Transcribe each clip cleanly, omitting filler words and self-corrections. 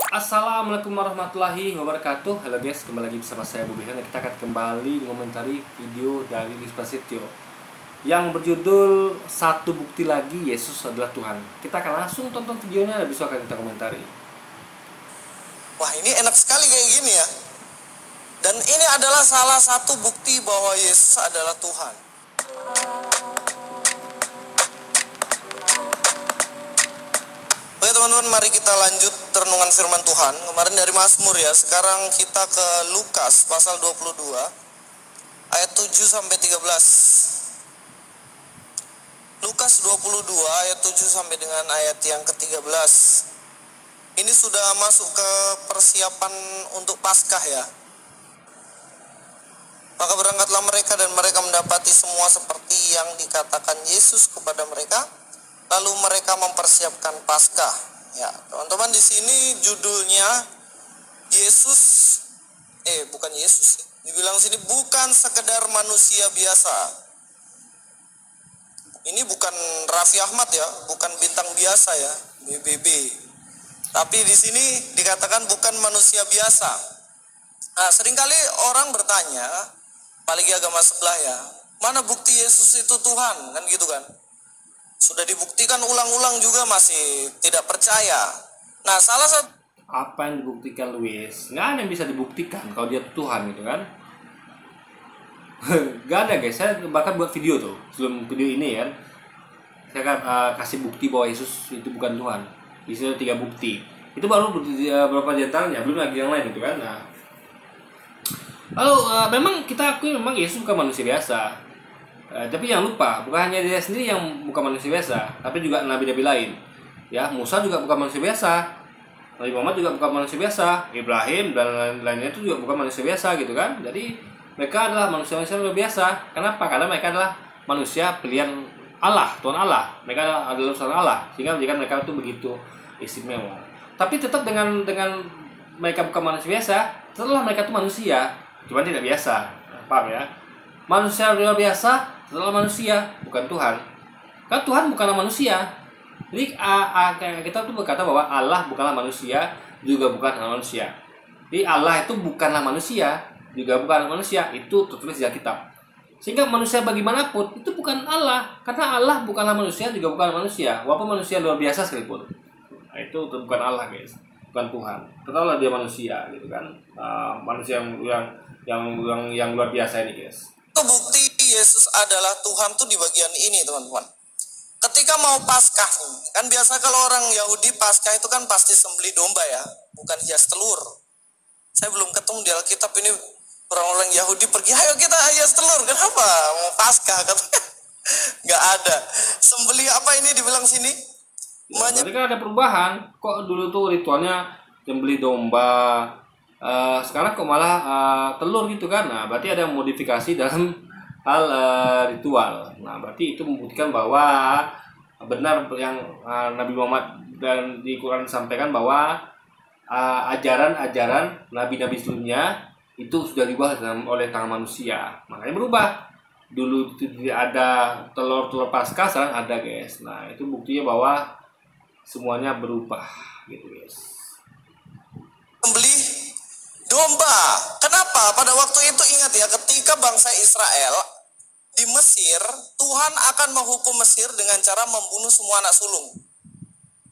Assalamualaikum warahmatullahi wabarakatuh. Halo guys, kembali lagi bersama saya Bobi Han. Kita akan kembali mengomentari video dari Louis Prasetyo yang berjudul Satu Bukti Lagi Yesus Adalah Tuhan. Kita akan langsung tonton videonya dan besok akan kita komentari. Wah, ini enak sekali kayak gini ya. Dan ini adalah salah satu bukti bahwa Yesus adalah Tuhan. Oke teman-teman, mari kita lanjut renungan firman Tuhan. Kemarin dari Mazmur ya, sekarang kita ke Lukas pasal 22 ayat 7 sampai 13. Lukas 22 ayat 7 sampai dengan ayat yang ke-13. Ini sudah masuk ke persiapan untuk Paskah ya. Maka berangkatlah mereka dan mereka mendapati semua seperti yang dikatakan Yesus kepada mereka. Lalu mereka mempersiapkan Paskah. Ya, teman-teman, di sini judulnya Yesus, bukan Yesus. Dibilang sini bukan sekedar manusia biasa. Ini bukan Raffi Ahmad ya, bukan bintang biasa ya, BBB. Tapi di sini dikatakan bukan manusia biasa. Nah, seringkali orang bertanya, apalagi agama sebelah ya, mana bukti Yesus itu Tuhan, kan gitu kan? Sudah dibuktikan ulang-ulang juga masih tidak percaya. Nah, salah satu Apa yang dibuktikan Louis? Nggak ada yang bisa dibuktikan kalau dia Tuhan gitu kan. Gak ada guys, saya bahkan buat video tuh sebelum video ini kan. Saya akan kasih bukti bahwa Yesus itu bukan Tuhan. Di sini ada 3 bukti. Itu baru beberapa di antaranya, belum lagi yang lain gitu kan. Nah, lalu memang kita akui memang Yesus bukan manusia biasa. Tapi jangan lupa, bukan hanya dia sendiri yang bukan manusia biasa, tapi juga nabi-nabi lain. Ya, Musa juga bukan manusia biasa. Nabi Muhammad juga bukan manusia biasa. Ibrahim dan lainnya itu juga bukan manusia biasa gitu kan. Jadi mereka adalah manusia-manusia luar biasa. Kenapa? Karena mereka adalah manusia pilihan Allah, Tuhan Allah. Mereka adalah utusan Allah, sehingga menjadikan mereka itu begitu istimewa. Tapi tetap dengan mereka bukan manusia biasa, setelah mereka itu manusia, cuma tidak biasa. Paham ya? Manusia luar biasa setelah manusia, bukan Tuhan. Karena Tuhan bukanlah manusia. Jadi kita tuh berkata bahwa Allah bukanlah manusia, juga bukanlah manusia. Jadi Allah itu bukanlah manusia, juga bukanlah manusia. Itu tertulis di Alkitab. Sehingga manusia bagaimanapun itu bukan Allah, karena Allah bukanlah manusia, juga bukan manusia. Walaupun manusia luar biasa sekalipun, nah, itu bukan Allah guys, bukan Tuhan. Tetaplah dia manusia gitu kan. Manusia yang luar biasa ini guys. bukti Yesus adalah Tuhan tuh di bagian ini teman-teman. Ketika mau Paskah, kan biasa kalau orang Yahudi Paskah itu kan pasti sembelih domba ya, bukan hias telur. Saya belum ketemu di Alkitab ini orang-orang Yahudi pergi, ayo kita hias telur, kenapa? Mau Paskah katanya. Nggak ada. Sembelih apa ini dibilang sini? Ya, berarti kan ada perubahan. Kok dulu tuh ritualnya sembelih domba, sekarang kok malah telur gitu kan? Nah, berarti ada modifikasi dalam hal ritual. Nah, berarti itu membuktikan bahwa benar yang Nabi Muhammad dan di Quran disampaikan bahwa ajaran-ajaran nabi-nabi sebelumnya itu sudah diubah oleh tangan manusia. Makanya berubah. Dulu tidak ada telur-telur Paskah, sekarang ada guys. Nah, itu buktinya bahwa semuanya berubah gitu guys. Membeli domba. Kenapa? Pada waktu itu ingat ya, ketika bangsa Israel di Mesir, Tuhan akan menghukum Mesir dengan cara membunuh semua anak sulung.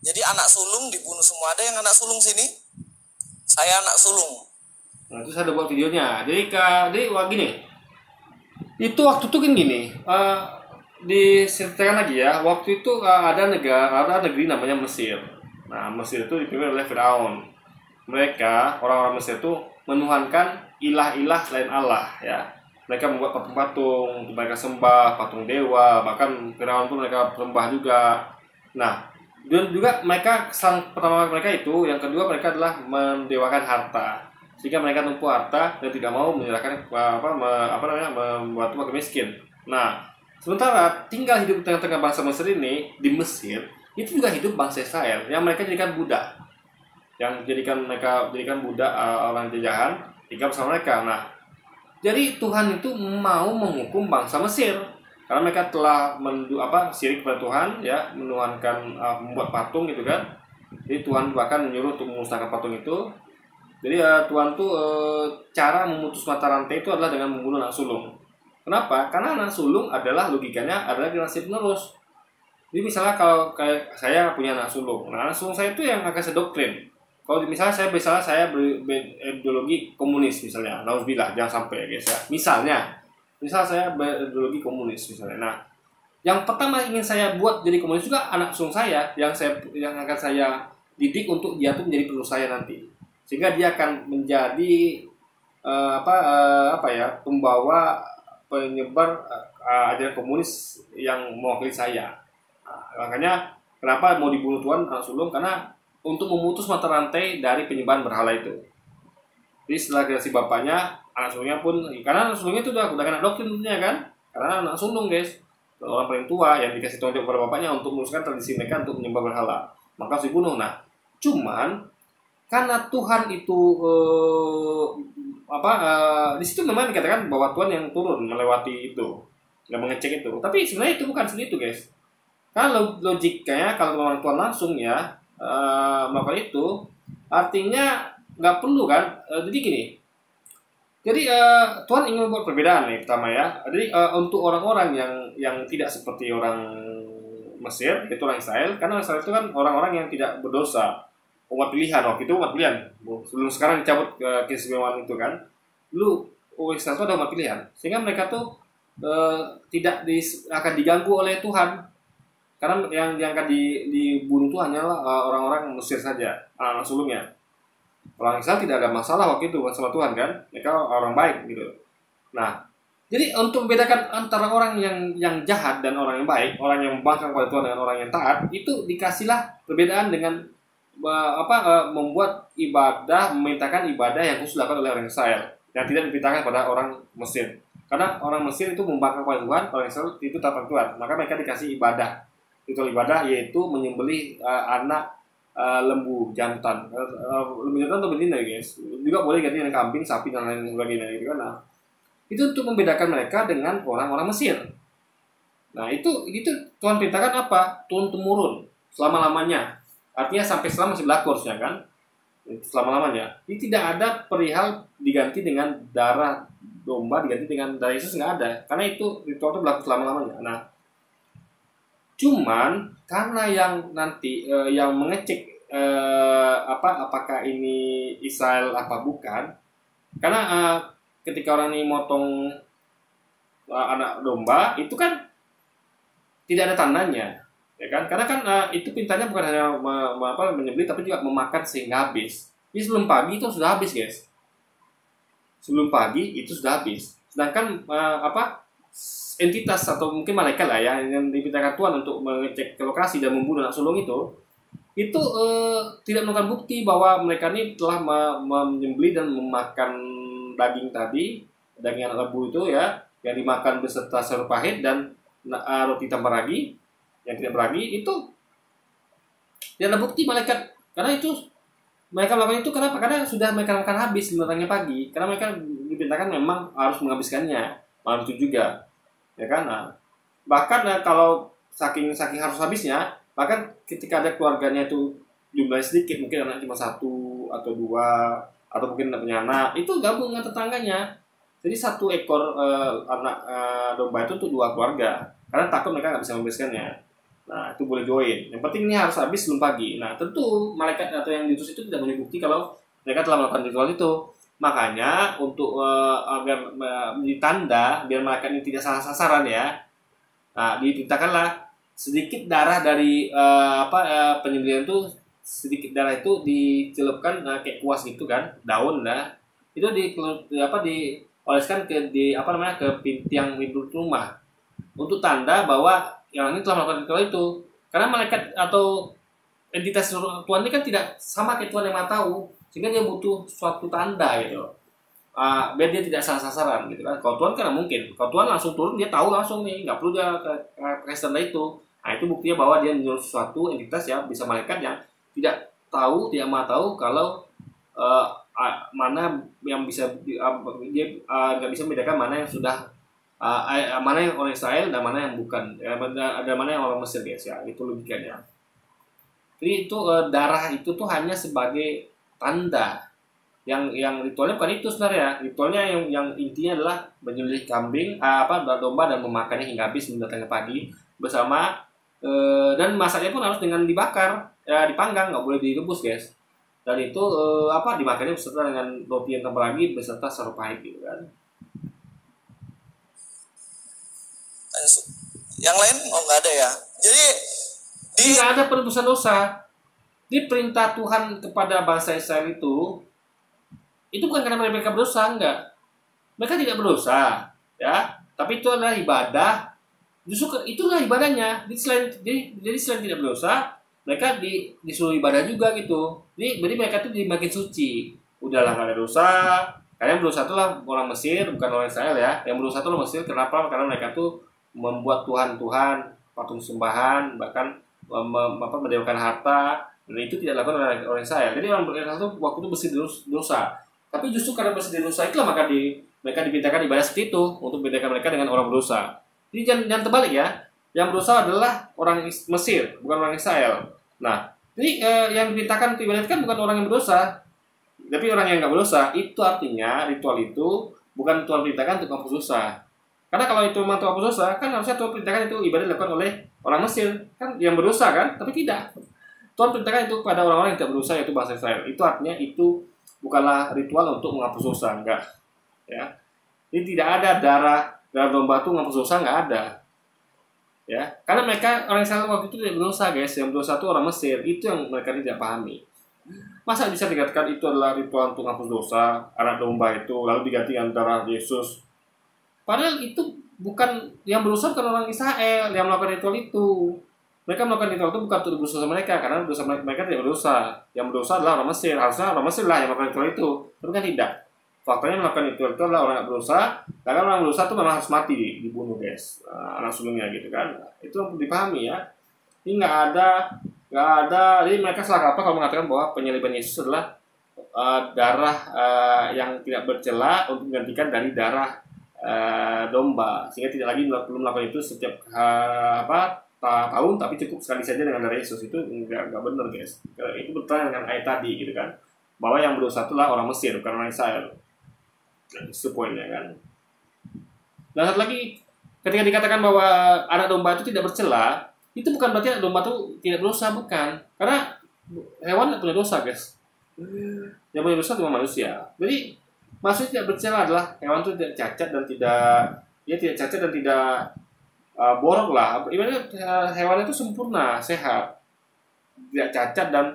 Jadi anak sulung dibunuh semua. Ada yang anak sulung sini? Saya anak sulung. Nah, terus ada buat videonya. Jadi wah gini. Itu waktu itu kan gini. Diceritakan lagi ya. Waktu itu ada negeri namanya Mesir. Nah, Mesir itu dipimpin oleh Firaun. Mereka orang-orang Mesir itu menuhankan ilah-ilah selain Allah ya. Mereka membuat patung-patung, mereka sembah patung dewa, bahkan Firaun pun mereka sembah juga. Nah, dan juga mereka pertama mereka itu, yang kedua mereka adalah mendewakan harta. Sehingga mereka tumpu harta dan tidak mau menyerahkan membuat warga miskin. Nah, sementara tinggal hidup di tengah-tengah bangsa Mesir ini di Mesir, itu juga hidup bangsa Israel yang mereka jadikan budak. Yang jadikan budak orang jajahan tinggal bersama mereka. Nah, jadi Tuhan itu mau menghukum bangsa Mesir karena mereka telah syirik kepada Tuhan ya, menuhankan membuat patung gitu kan. Jadi Tuhan bahkan menyuruh untuk memusnahkan patung itu. Jadi Tuhan tuh cara memutus mata rantai itu adalah dengan membunuh anak sulung. Kenapa? Karena anak sulung adalah logikanya adalah generasi penerus. Jadi misalnya kalau kayak saya punya anak sulung, nah anak sulung saya itu yang akan saya doktrin. Kalau misalnya saya berideologi komunis misalnya, nauzubillah, jangan sampai ya guys ya. Misal saya berideologi komunis misalnya. Nah, yang pertama ingin saya buat jadi komunis juga anak sulung saya yang akan saya didik untuk dia tuh menjadi penerus saya nanti. Sehingga dia akan menjadi pembawa penyebar ajaran komunis yang mewakili saya. Nah, makanya kenapa mau dibunuh Tuhan anak sulung, karena untuk memutus mata rantai dari penyebaran berhala itu. Jadi setelah generasi bapaknya, anak sulungnya pun, karena anak sulungnya itu udah kena doktrin tentunya kan, karena anak sulung guys, orang paling tua yang dikasih tunjuk kepada bapaknya untuk meneruskan tradisi mereka untuk menyembah berhala, maka harus dibunuh. Nah, cuman karena Tuhan itu di situ memang dikatakan bahwa Tuhan yang turun melewati itu, yang mengecek itu. Tapi sebenarnya itu bukan seperti itu guys. Kalau logikanya kalau orang Tuhan langsung ya melakukan itu, artinya nggak perlu kan. Jadi gini. Jadi Tuhan ingin membuat perbedaan nih pertama ya. Jadi untuk orang-orang yang tidak seperti orang Mesir, itu orang Israel, karena Israel itu kan orang-orang yang tidak berdosa, umat pilihan. Waktu itu umat pilihan. Sebelum sekarang dicabut keistimewaan itu kan. Dulu Israel itu ada umat pilihan, sehingga mereka tuh tidak akan diganggu oleh Tuhan. Karena yang akan dibunuh itu hanyalah orang-orang Mesir saja, anak sulungnya. Orang Israel tidak ada masalah waktu itu sama Tuhan kan, mereka orang baik gitu. Nah, jadi untuk membedakan antara orang yang jahat dan orang yang baik, orang yang membangkang pada Tuhan dengan orang yang taat, itu dikasihlah perbedaan dengan membuat ibadah, memintakan ibadah yang khusus dilakukan oleh orang Israel, yang tidak dimintakan pada orang Mesir. Karena orang Mesir itu membangkang pada Tuhan, orang Israel itu taat Tuhan, maka mereka dikasih ibadah. Itu ibadah yaitu menyembelih anak lembu jantan. Lembu jantan atau betina guys. Juga boleh ganti dengan kambing, sapi dan lain sebagainya gitu kan. Nah, itu untuk membedakan mereka dengan orang-orang Mesir. Nah, itu Tuhan perintahkan apa? Turun temurun selama-lamanya. Artinya sampai selama masih berlaku harusnya kan. Selama-lamanya. Ini tidak ada perihal diganti dengan darah domba, diganti dengan darah Yesus, nggak ada. Karena itu ritual itu berlaku selama-lamanya. Nah, cuman karena yang nanti yang mengecek apakah ini Israel apa bukan, karena ketika orang ini motong anak domba itu kan tidak ada tandanya, ya kan? Karena kan itu perintahnya bukan hanya menyembelih tapi juga memakan sehingga habis. Jadi sebelum pagi itu sudah habis guys. Sebelum pagi itu sudah habis. Sedangkan entitas atau mungkin malaikat lah ya yang diperintahkan Tuhan untuk mengecek ke lokasi dan membunuh anak sulung itu tidak menemukan bukti bahwa mereka ini telah menyembelih dan memakan daging anak lembu itu ya, yang dimakan beserta sayur pahit dan roti tanpa ragi yang tidak beragi. Itu tidak ada bukti malaikat, karena itu mereka melakukan itu kenapa? Karena sudah mereka makan habis sebenarnya pagi, karena mereka diperintahkan memang harus menghabiskannya malam itu juga. Ya kan, nah, bahkan kalau saking harus habisnya, bahkan ketika ada keluarganya itu jumlahnya sedikit, mungkin anak cuma 1 atau 2 atau mungkin tidak punya anak, itu gabung dengan tetangganya. Jadi 1 ekor anak domba itu untuk 2 keluarga, karena takut mereka nggak bisa membereskannya. Nah, itu boleh join. Yang penting ini harus habis sebelum pagi. Nah, tentu malaikat atau yang diutus itu tidak punya bukti kalau mereka telah melakukan ritual itu. Makanya untuk agar menjadi tanda biar malaikat ini tidak salah sasaran ya. Nah, diceritakanlah sedikit darah dari penyembelihan itu, sedikit darah itu dicelupkan kayak kuas gitu kan, daun lah. Itu dioleskan ke tiang pintu rumah untuk tanda bahwa yang ini telah melakukan ritual itu. Karena malaikat atau entitas Tuhan ini kan tidak sama kayak Tuhan yang Maha Tahu. Sehingga dia butuh suatu tanda gitu, biar dia tidak salah sasaran gitu kan. Kalau Tuhan kan mungkin, kalau Tuhan langsung turun dia tahu langsung nih, nggak perlu dia pakai tanda itu. Nah, itu buktinya bahwa dia menyuruh suatu entitas ya, bisa malaikat yang tidak mau tahu kalau mana yang bisa dia nggak bisa membedakan mana yang sudah mana yang orang Israel dan mana yang bukan, ada mana yang orang Mesir guys ya, itu logikanya. Jadi itu darah itu tuh hanya sebagai tanda. Yang ritualnya bukan itu sebenarnya. Ritualnya yang intinya adalah menyembelih kambing, domba dan memakannya hingga habis mendatangnya pagi bersama, dan masaknya pun harus dengan dibakar, ya dipanggang, nggak boleh direbus guys. Dan itu dimakannya beserta dengan roti yang tambah lagi beserta serup pahit gitu kan. Yang lain nggak ada ya. Jadi tidak ada penebusan dosa. Di perintah Tuhan kepada bangsa Israel itu bukan karena mereka berdosa, enggak. Mereka tidak berdosa, ya. Tapi itu adalah ibadah. Justru itulah ibadahnya. Jadi selain tidak berdosa, mereka disuruh ibadah juga gitu. Jadi mereka tuh makin suci. Udahlah nggak ada dosa. Kalian berdosa itulah orang Mesir, bukan orang Israel ya. Yang berdosa itu orang Mesir. Kenapa? Karena mereka tuh membuat Tuhan, patung sembahan, bahkan mendewakan harta. Dan itu tidak dilakukan oleh orang Israel. Jadi orang Israel itu waktu itu bersih dosa. Tapi justru karena bersih dosa itulah maka mereka dipintakan ibadah seperti itu untuk membedakan mereka dengan orang berdosa. Jadi jangan terbalik ya. Yang berdosa adalah orang Mesir, bukan orang Israel. Nah, jadi yang diperintahkan untuk ibadah kan bukan orang yang berdosa, tapi orang yang nggak berdosa. Itu artinya ritual itu bukan Tuhan perintahkan untuk menghapus dosa. Karena kalau itu memang Tuhan menghapus dosa, kan harusnya Tuhan perintahkan itu ibadah dilakukan oleh orang Mesir, kan yang berdosa kan, tapi tidak. Tuhan perintahkan itu kepada orang-orang yang tidak berdosa, yaitu bangsa Israel. Itu artinya itu bukanlah ritual untuk menghapus dosa, enggak. Ya, ini tidak ada darah domba itu menghapus dosa, nggak ada. Ya, karena mereka orang Israel waktu itu tidak berdosa guys, yang berdosa itu orang Mesir. Itu yang mereka tidak pahami. Masa bisa dikatakan itu adalah ritual untuk menghapus dosa, anak domba itu lalu diganti dengan darah Yesus? Padahal itu bukan yang berdosa, bukan orang Israel yang melakukan ritual itu. Mereka melakukan ritual itu bukan untuk berdosa mereka, karena dosa mereka tidak berdosa. Yang berdosa adalah orang Mesir. Harusnya orang Mesir lah yang melakukan ritual itu, tapi kan tidak. Faktanya melakukan ritual itu adalah orang yang berdosa, karena orang berdosa itu memang harus mati, dibunuh guys, anak sulungnya gitu kan. Itu perlu dipahami ya. Ini nggak ada. Jadi mereka salah apa kalau mengatakan bahwa penyaliban Yesus adalah darah yang tidak bercela untuk menggantikan dari darah domba, sehingga tidak lagi perlu melakukan itu setiap tahun, tapi cukup sekali saja dengan darah Yesus. Itu nggak benar guys. Itu bertentangan dengan ayat tadi gitu kan, bahwa yang berdosa itulah orang Mesir, bukan orang Israel. Itu poinnya kan. Dan satu lagi, ketika dikatakan bahwa anak domba itu tidak bercela, itu bukan berarti anak domba itu tidak berdosa, bukan. Karena hewan tidak punya dosa guys. Yang punya dosa cuma manusia. Jadi maksudnya tidak bercela adalah hewan itu tidak cacat dan tidak borok lah. Ibaratnya hewan itu sempurna, sehat, tidak cacat, dan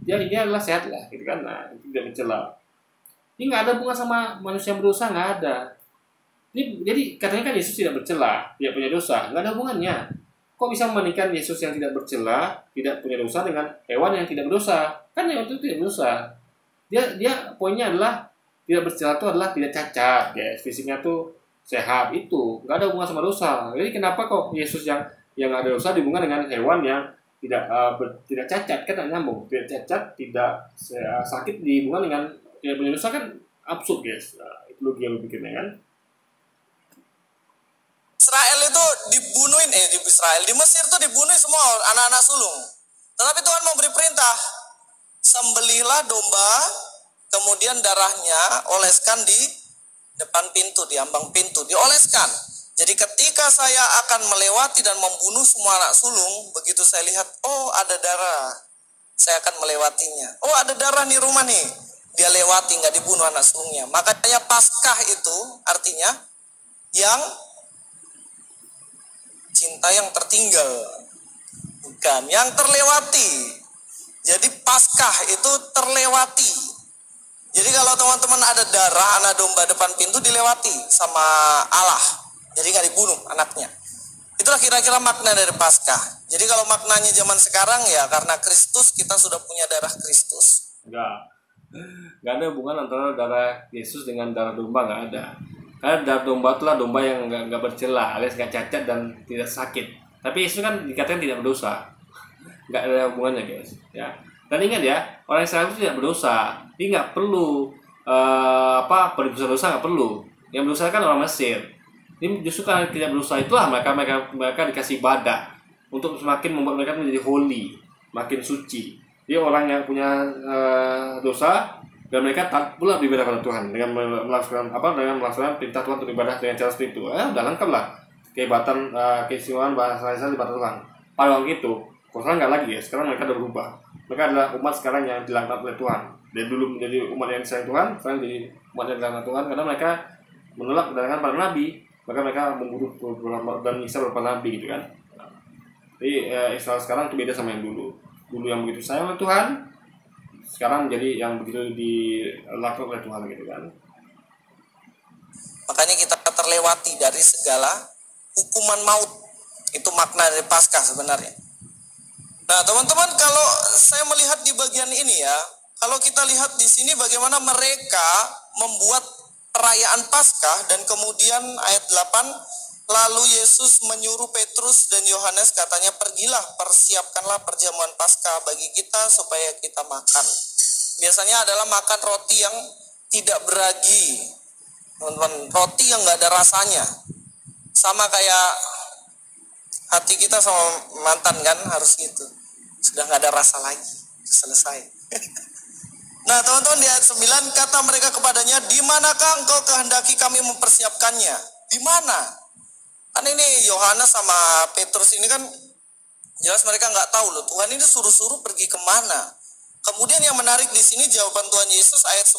ini adalah sehat lah, gitu kan. Nah, itu tidak bercela. Ini nggak ada hubungan sama manusia yang berdosa, nggak ada. Jadi katanya kan Yesus tidak bercela, tidak punya dosa, nggak ada hubungannya. Kok bisa membandingkan Yesus yang tidak bercela, tidak punya dosa dengan hewan yang tidak berdosa? Kan hewan itu tidak berdosa. Dia poinnya adalah tidak bercela itu adalah tidak cacat, guys. Fisiknya tuh sehat, itu nggak ada hubungan sama dosa. Jadi kenapa kok Yesus yang ada dosa dihubungkan dengan hewan yang tidak cacat? Kan nyambung. Tidak cacat, tidak sakit dihubungkan dengan tidak punya dosa, kan absurd guys. Nah, itu logika yang pikirnya kan. Israel itu dibunuhin, di Mesir itu dibunuhin semua anak-anak sulung. Tetapi Tuhan memberi perintah, sembelihlah domba, kemudian darahnya oleskan di depan pintu, di ambang pintu, dioleskan. Jadi ketika saya akan melewati dan membunuh semua anak sulung, begitu saya lihat, oh ada darah, saya akan melewatinya. Oh ada darah di rumah nih, dia lewati, nggak dibunuh anak sulungnya. Makanya Paskah itu artinya yang cinta yang tertinggal, bukan yang terlewati. Jadi Paskah itu terlewati. Jadi kalau teman-teman ada darah anak domba depan pintu, dilewati sama Allah, jadi nggak dibunuh anaknya. Itulah kira-kira makna dari Paskah. Jadi kalau maknanya zaman sekarang ya karena Kristus, kita sudah punya darah Kristus. Nggak ada hubungan antara darah Yesus dengan darah domba, nggak ada. Karena darah domba itulah domba yang nggak bercela, alias nggak cacat dan tidak sakit. Tapi Yesus kan dikatakan tidak berdosa, nggak ada hubungannya guys. Ya. Dan ingat ya, orang Israel itu tidak berdosa, dia nggak perlu penebusan dosa, nggak perlu. Yang berdosa kan orang Mesir. Ini justru karena tidak berdosa itulah mereka dikasih ibadah untuk semakin membuat mereka menjadi holy. makin suci. Dia orang yang punya dosa dan mereka tak pula beribadah kepada Tuhan dengan melaksanakan perintah Tuhan untuk beribadah dengan cara seperti itu. Udah lengkap lah kehebatan, keistimewaan bahasa Israel di mata Tuhan. Pada waktu itu, Koran nggak lagi ya. Sekarang mereka udah berubah. Mereka adalah umat sekarang yang dilaknat oleh Tuhan. Dari dulu menjadi umat yang disayang Tuhan, sekarang jadi umat yang dilaknat Tuhan karena mereka menolak kedatangan para nabi. Maka mereka membunuh dan menyiksa beberapa nabi gitu kan. Jadi Israel sekarang itu beda sama yang dulu. Dulu yang begitu sayang oleh Tuhan, sekarang menjadi yang begitu dilaknat oleh Tuhan gitu kan. Makanya kita terlewati dari segala hukuman maut. Itu makna dari Paskah sebenarnya. Nah, teman-teman, kalau saya melihat di bagian ini ya, kalau kita lihat di sini bagaimana mereka membuat perayaan Paskah, dan kemudian ayat 8, lalu Yesus menyuruh Petrus dan Yohanes, katanya, pergilah, persiapkanlah perjamuan Paskah bagi kita supaya kita makan. Biasanya adalah makan roti yang tidak beragi, teman-teman, roti yang nggak ada rasanya. Sama kayak hati kita sama mantan kan, harus gitu. Sudah nggak ada rasa lagi, selesai. Nah, teman-teman, di ayat 9 kata mereka kepadanya, di manakah engkau kehendaki kami mempersiapkannya? Di mana? Kan ini Yohanes sama Petrus ini kan jelas mereka nggak tahu loh, Tuhan ini suruh-suruh pergi kemana. Kemudian yang menarik di sini jawaban Tuhan Yesus ayat 10,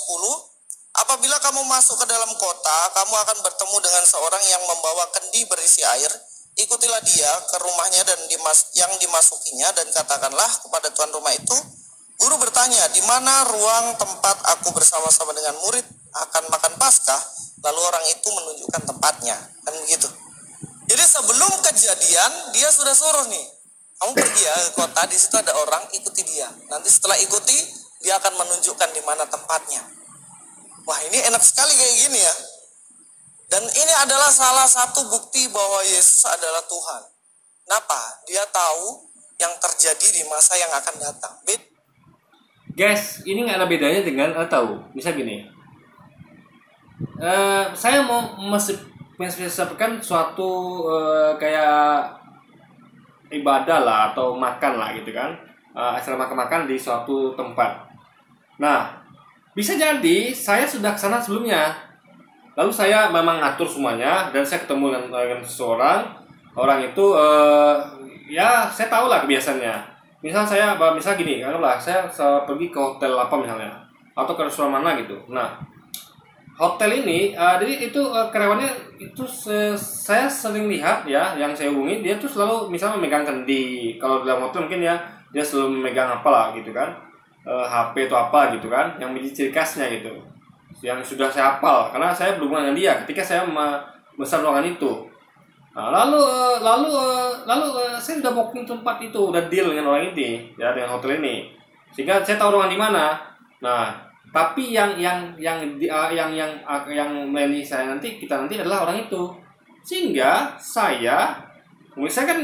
apabila kamu masuk ke dalam kota, kamu akan bertemu dengan seorang yang membawa kendi berisi air. Ikutilah dia ke rumahnya dan yang dimasukinya, dan katakanlah kepada tuan rumah itu, guru bertanya, di mana ruang tempat aku bersama-sama dengan murid akan makan Paskah? Lalu orang itu menunjukkan tempatnya, kan begitu. Jadi sebelum kejadian dia sudah suruh nih, kamu pergi ya ke kota, di situ ada orang, ikuti dia. Nanti setelah ikuti, dia akan menunjukkan di mana tempatnya. Wah, ini enak sekali kayak gini ya. Dan ini adalah salah satu bukti bahwa Yesus adalah Tuhan. Kenapa? Dia tahu yang terjadi di masa yang akan datang. Guys, ini nggak ada bedanya dengan tahu. Misal gini, saya mau menspesifikkan suatu kayak ibadah lah atau makan lah gitu kan, acara makan-makan di suatu tempat. Nah, bisa jadi saya sudah kesana sebelumnya. Lalu saya memang ngatur semuanya dan saya ketemu dengan seseorang. Orang itu ya saya tahu lah kebiasaannya. Misal gini, anggaplah saya pergi ke hotel apa misalnya, atau ke restoran mana gitu. Nah, hotel ini jadi itu karyawannya itu saya sering lihat ya, yang saya hubungi dia tuh selalu misalnya memegang kendi. Kalau dalam hotel mungkin ya dia selalu memegang apa lah gitu kan, HP atau apa gitu kan, yang menjadi ciri khasnya gitu, yang sudah saya hafal karena saya berhubungan dengan dia ketika saya memesan ruangan itu. Nah, lalu saya sudah booking tempat itu, udah deal dengan orang ini ya, dengan hotel ini, sehingga saya tahu ruangan di mana. Nah, tapi yang melayani saya kita nanti adalah orang itu, sehingga saya kan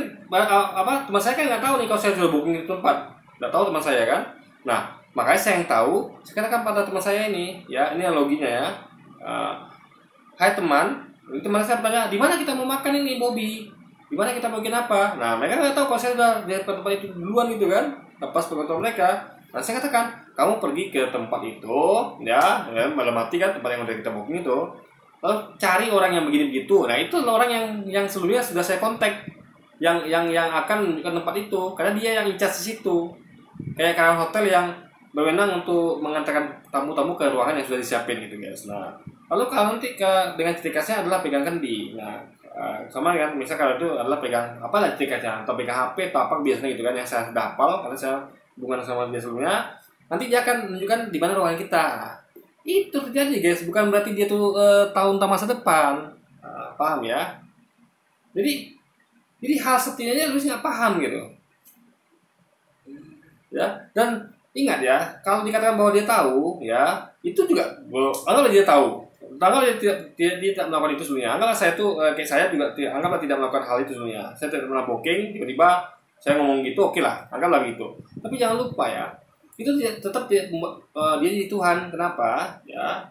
teman saya kan nggak tahu nih kalau saya sudah booking di tempat, nggak tahu teman saya kan. Nah, makanya saya yang tahu, saya katakan pada teman saya ini, ya ini analoginya ya. Hai teman saya bertanya, di mana kita mau makan ini Bobby? Di mana kita mau bikin apa? Nah, mereka nggak tahu kalau saya sudah di tempat itu duluan gitu kan, lepas pengetahuan mereka. Nah, saya katakan, kamu pergi ke tempat itu, ya malam mati kan tempat yang udah kita booking itu. Lalu cari orang yang begini begitu. Nah, itu orang yang sebelumnya sudah saya kontak, yang akan menunjukkan tempat itu, karena dia yang in charge di situ. Kayak karyawan hotel yang berwenang untuk mengantarkan tamu-tamu ke ruangan yang sudah disiapin gitu guys. Nah, lalu kalau nanti dengan ciri khasnya adalah pegang kendi. Nah, sama kan, misal kalau itu adalah pegang apa lah ciri khasnya, atau pegang HP atau apa biasanya gitu kan, yang saya sudah hafal karena saya hubungan sama dia sebelumnya. Nanti dia akan menunjukkan di mana ruangan kita. Itu terjadi guys, bukan berarti dia tuh tahu tentang masa depan. Paham ya? Jadi hal seperti ini aja lu nggak paham gitu. Ya, dan ingat ya, kalau dikatakan bahwa dia tahu, ya itu juga, anggaplah dia tahu, anggaplah dia tidak melakukan itu sebelumnya. Anggaplah saya tuh kayak saya juga, anggaplah tidak melakukan hal itu sebelumnya. Saya tidak pernah booking, tiba-tiba saya ngomong gitu, oke lah, anggaplah gitu. Tapi jangan lupa ya, itu tetap dia jadi Tuhan. Kenapa? Ya,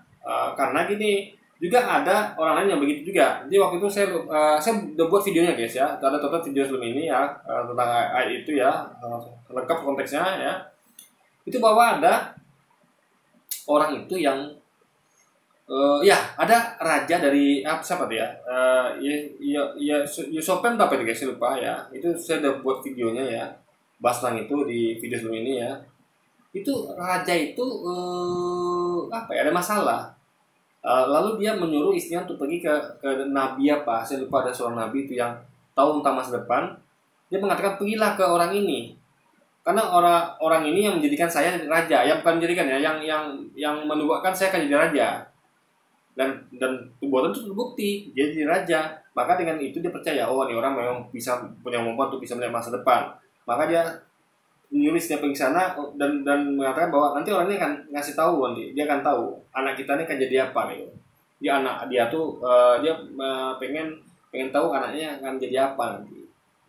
karena gini, juga ada orang lain yang begitu juga. Jadi waktu itu saya udah buat videonya guys ya, ada total video sebelum ini ya, tentang ayat itu ya, lengkap konteksnya ya. Itu bahwa ada orang itu yang ya ada raja dari siapa tuh ya, Yusopen apa itu guys, saya lupa ya. Itu saya udah buat videonya ya, bahas tentang itu di video sebelum ini ya. Itu raja itu apa ya, ada masalah. Lalu dia menyuruh istrinya untuk pergi ke nabi apa, saya lupa, ada seorang nabi itu yang tahu tentang masa depan. Dia mengatakan pergilah ke orang ini, karena orang ini yang menjadikan saya raja, yang bukan menjadikan ya, yang menubuatkan saya akan jadi raja. Dan perbuatan itu terbukti dia jadi raja. Maka dengan itu dia percaya, oh ini orang memang bisa punya kemampuan untuk bisa melihat masa depan. Maka dia menyuruh dia pergi sana dan mengatakan bahwa nanti orang ini akan ngasih tahu, nanti dia akan tahu anak kita ini akan jadi apa gitu. Dia tuh pengen tahu anaknya akan jadi apa nanti.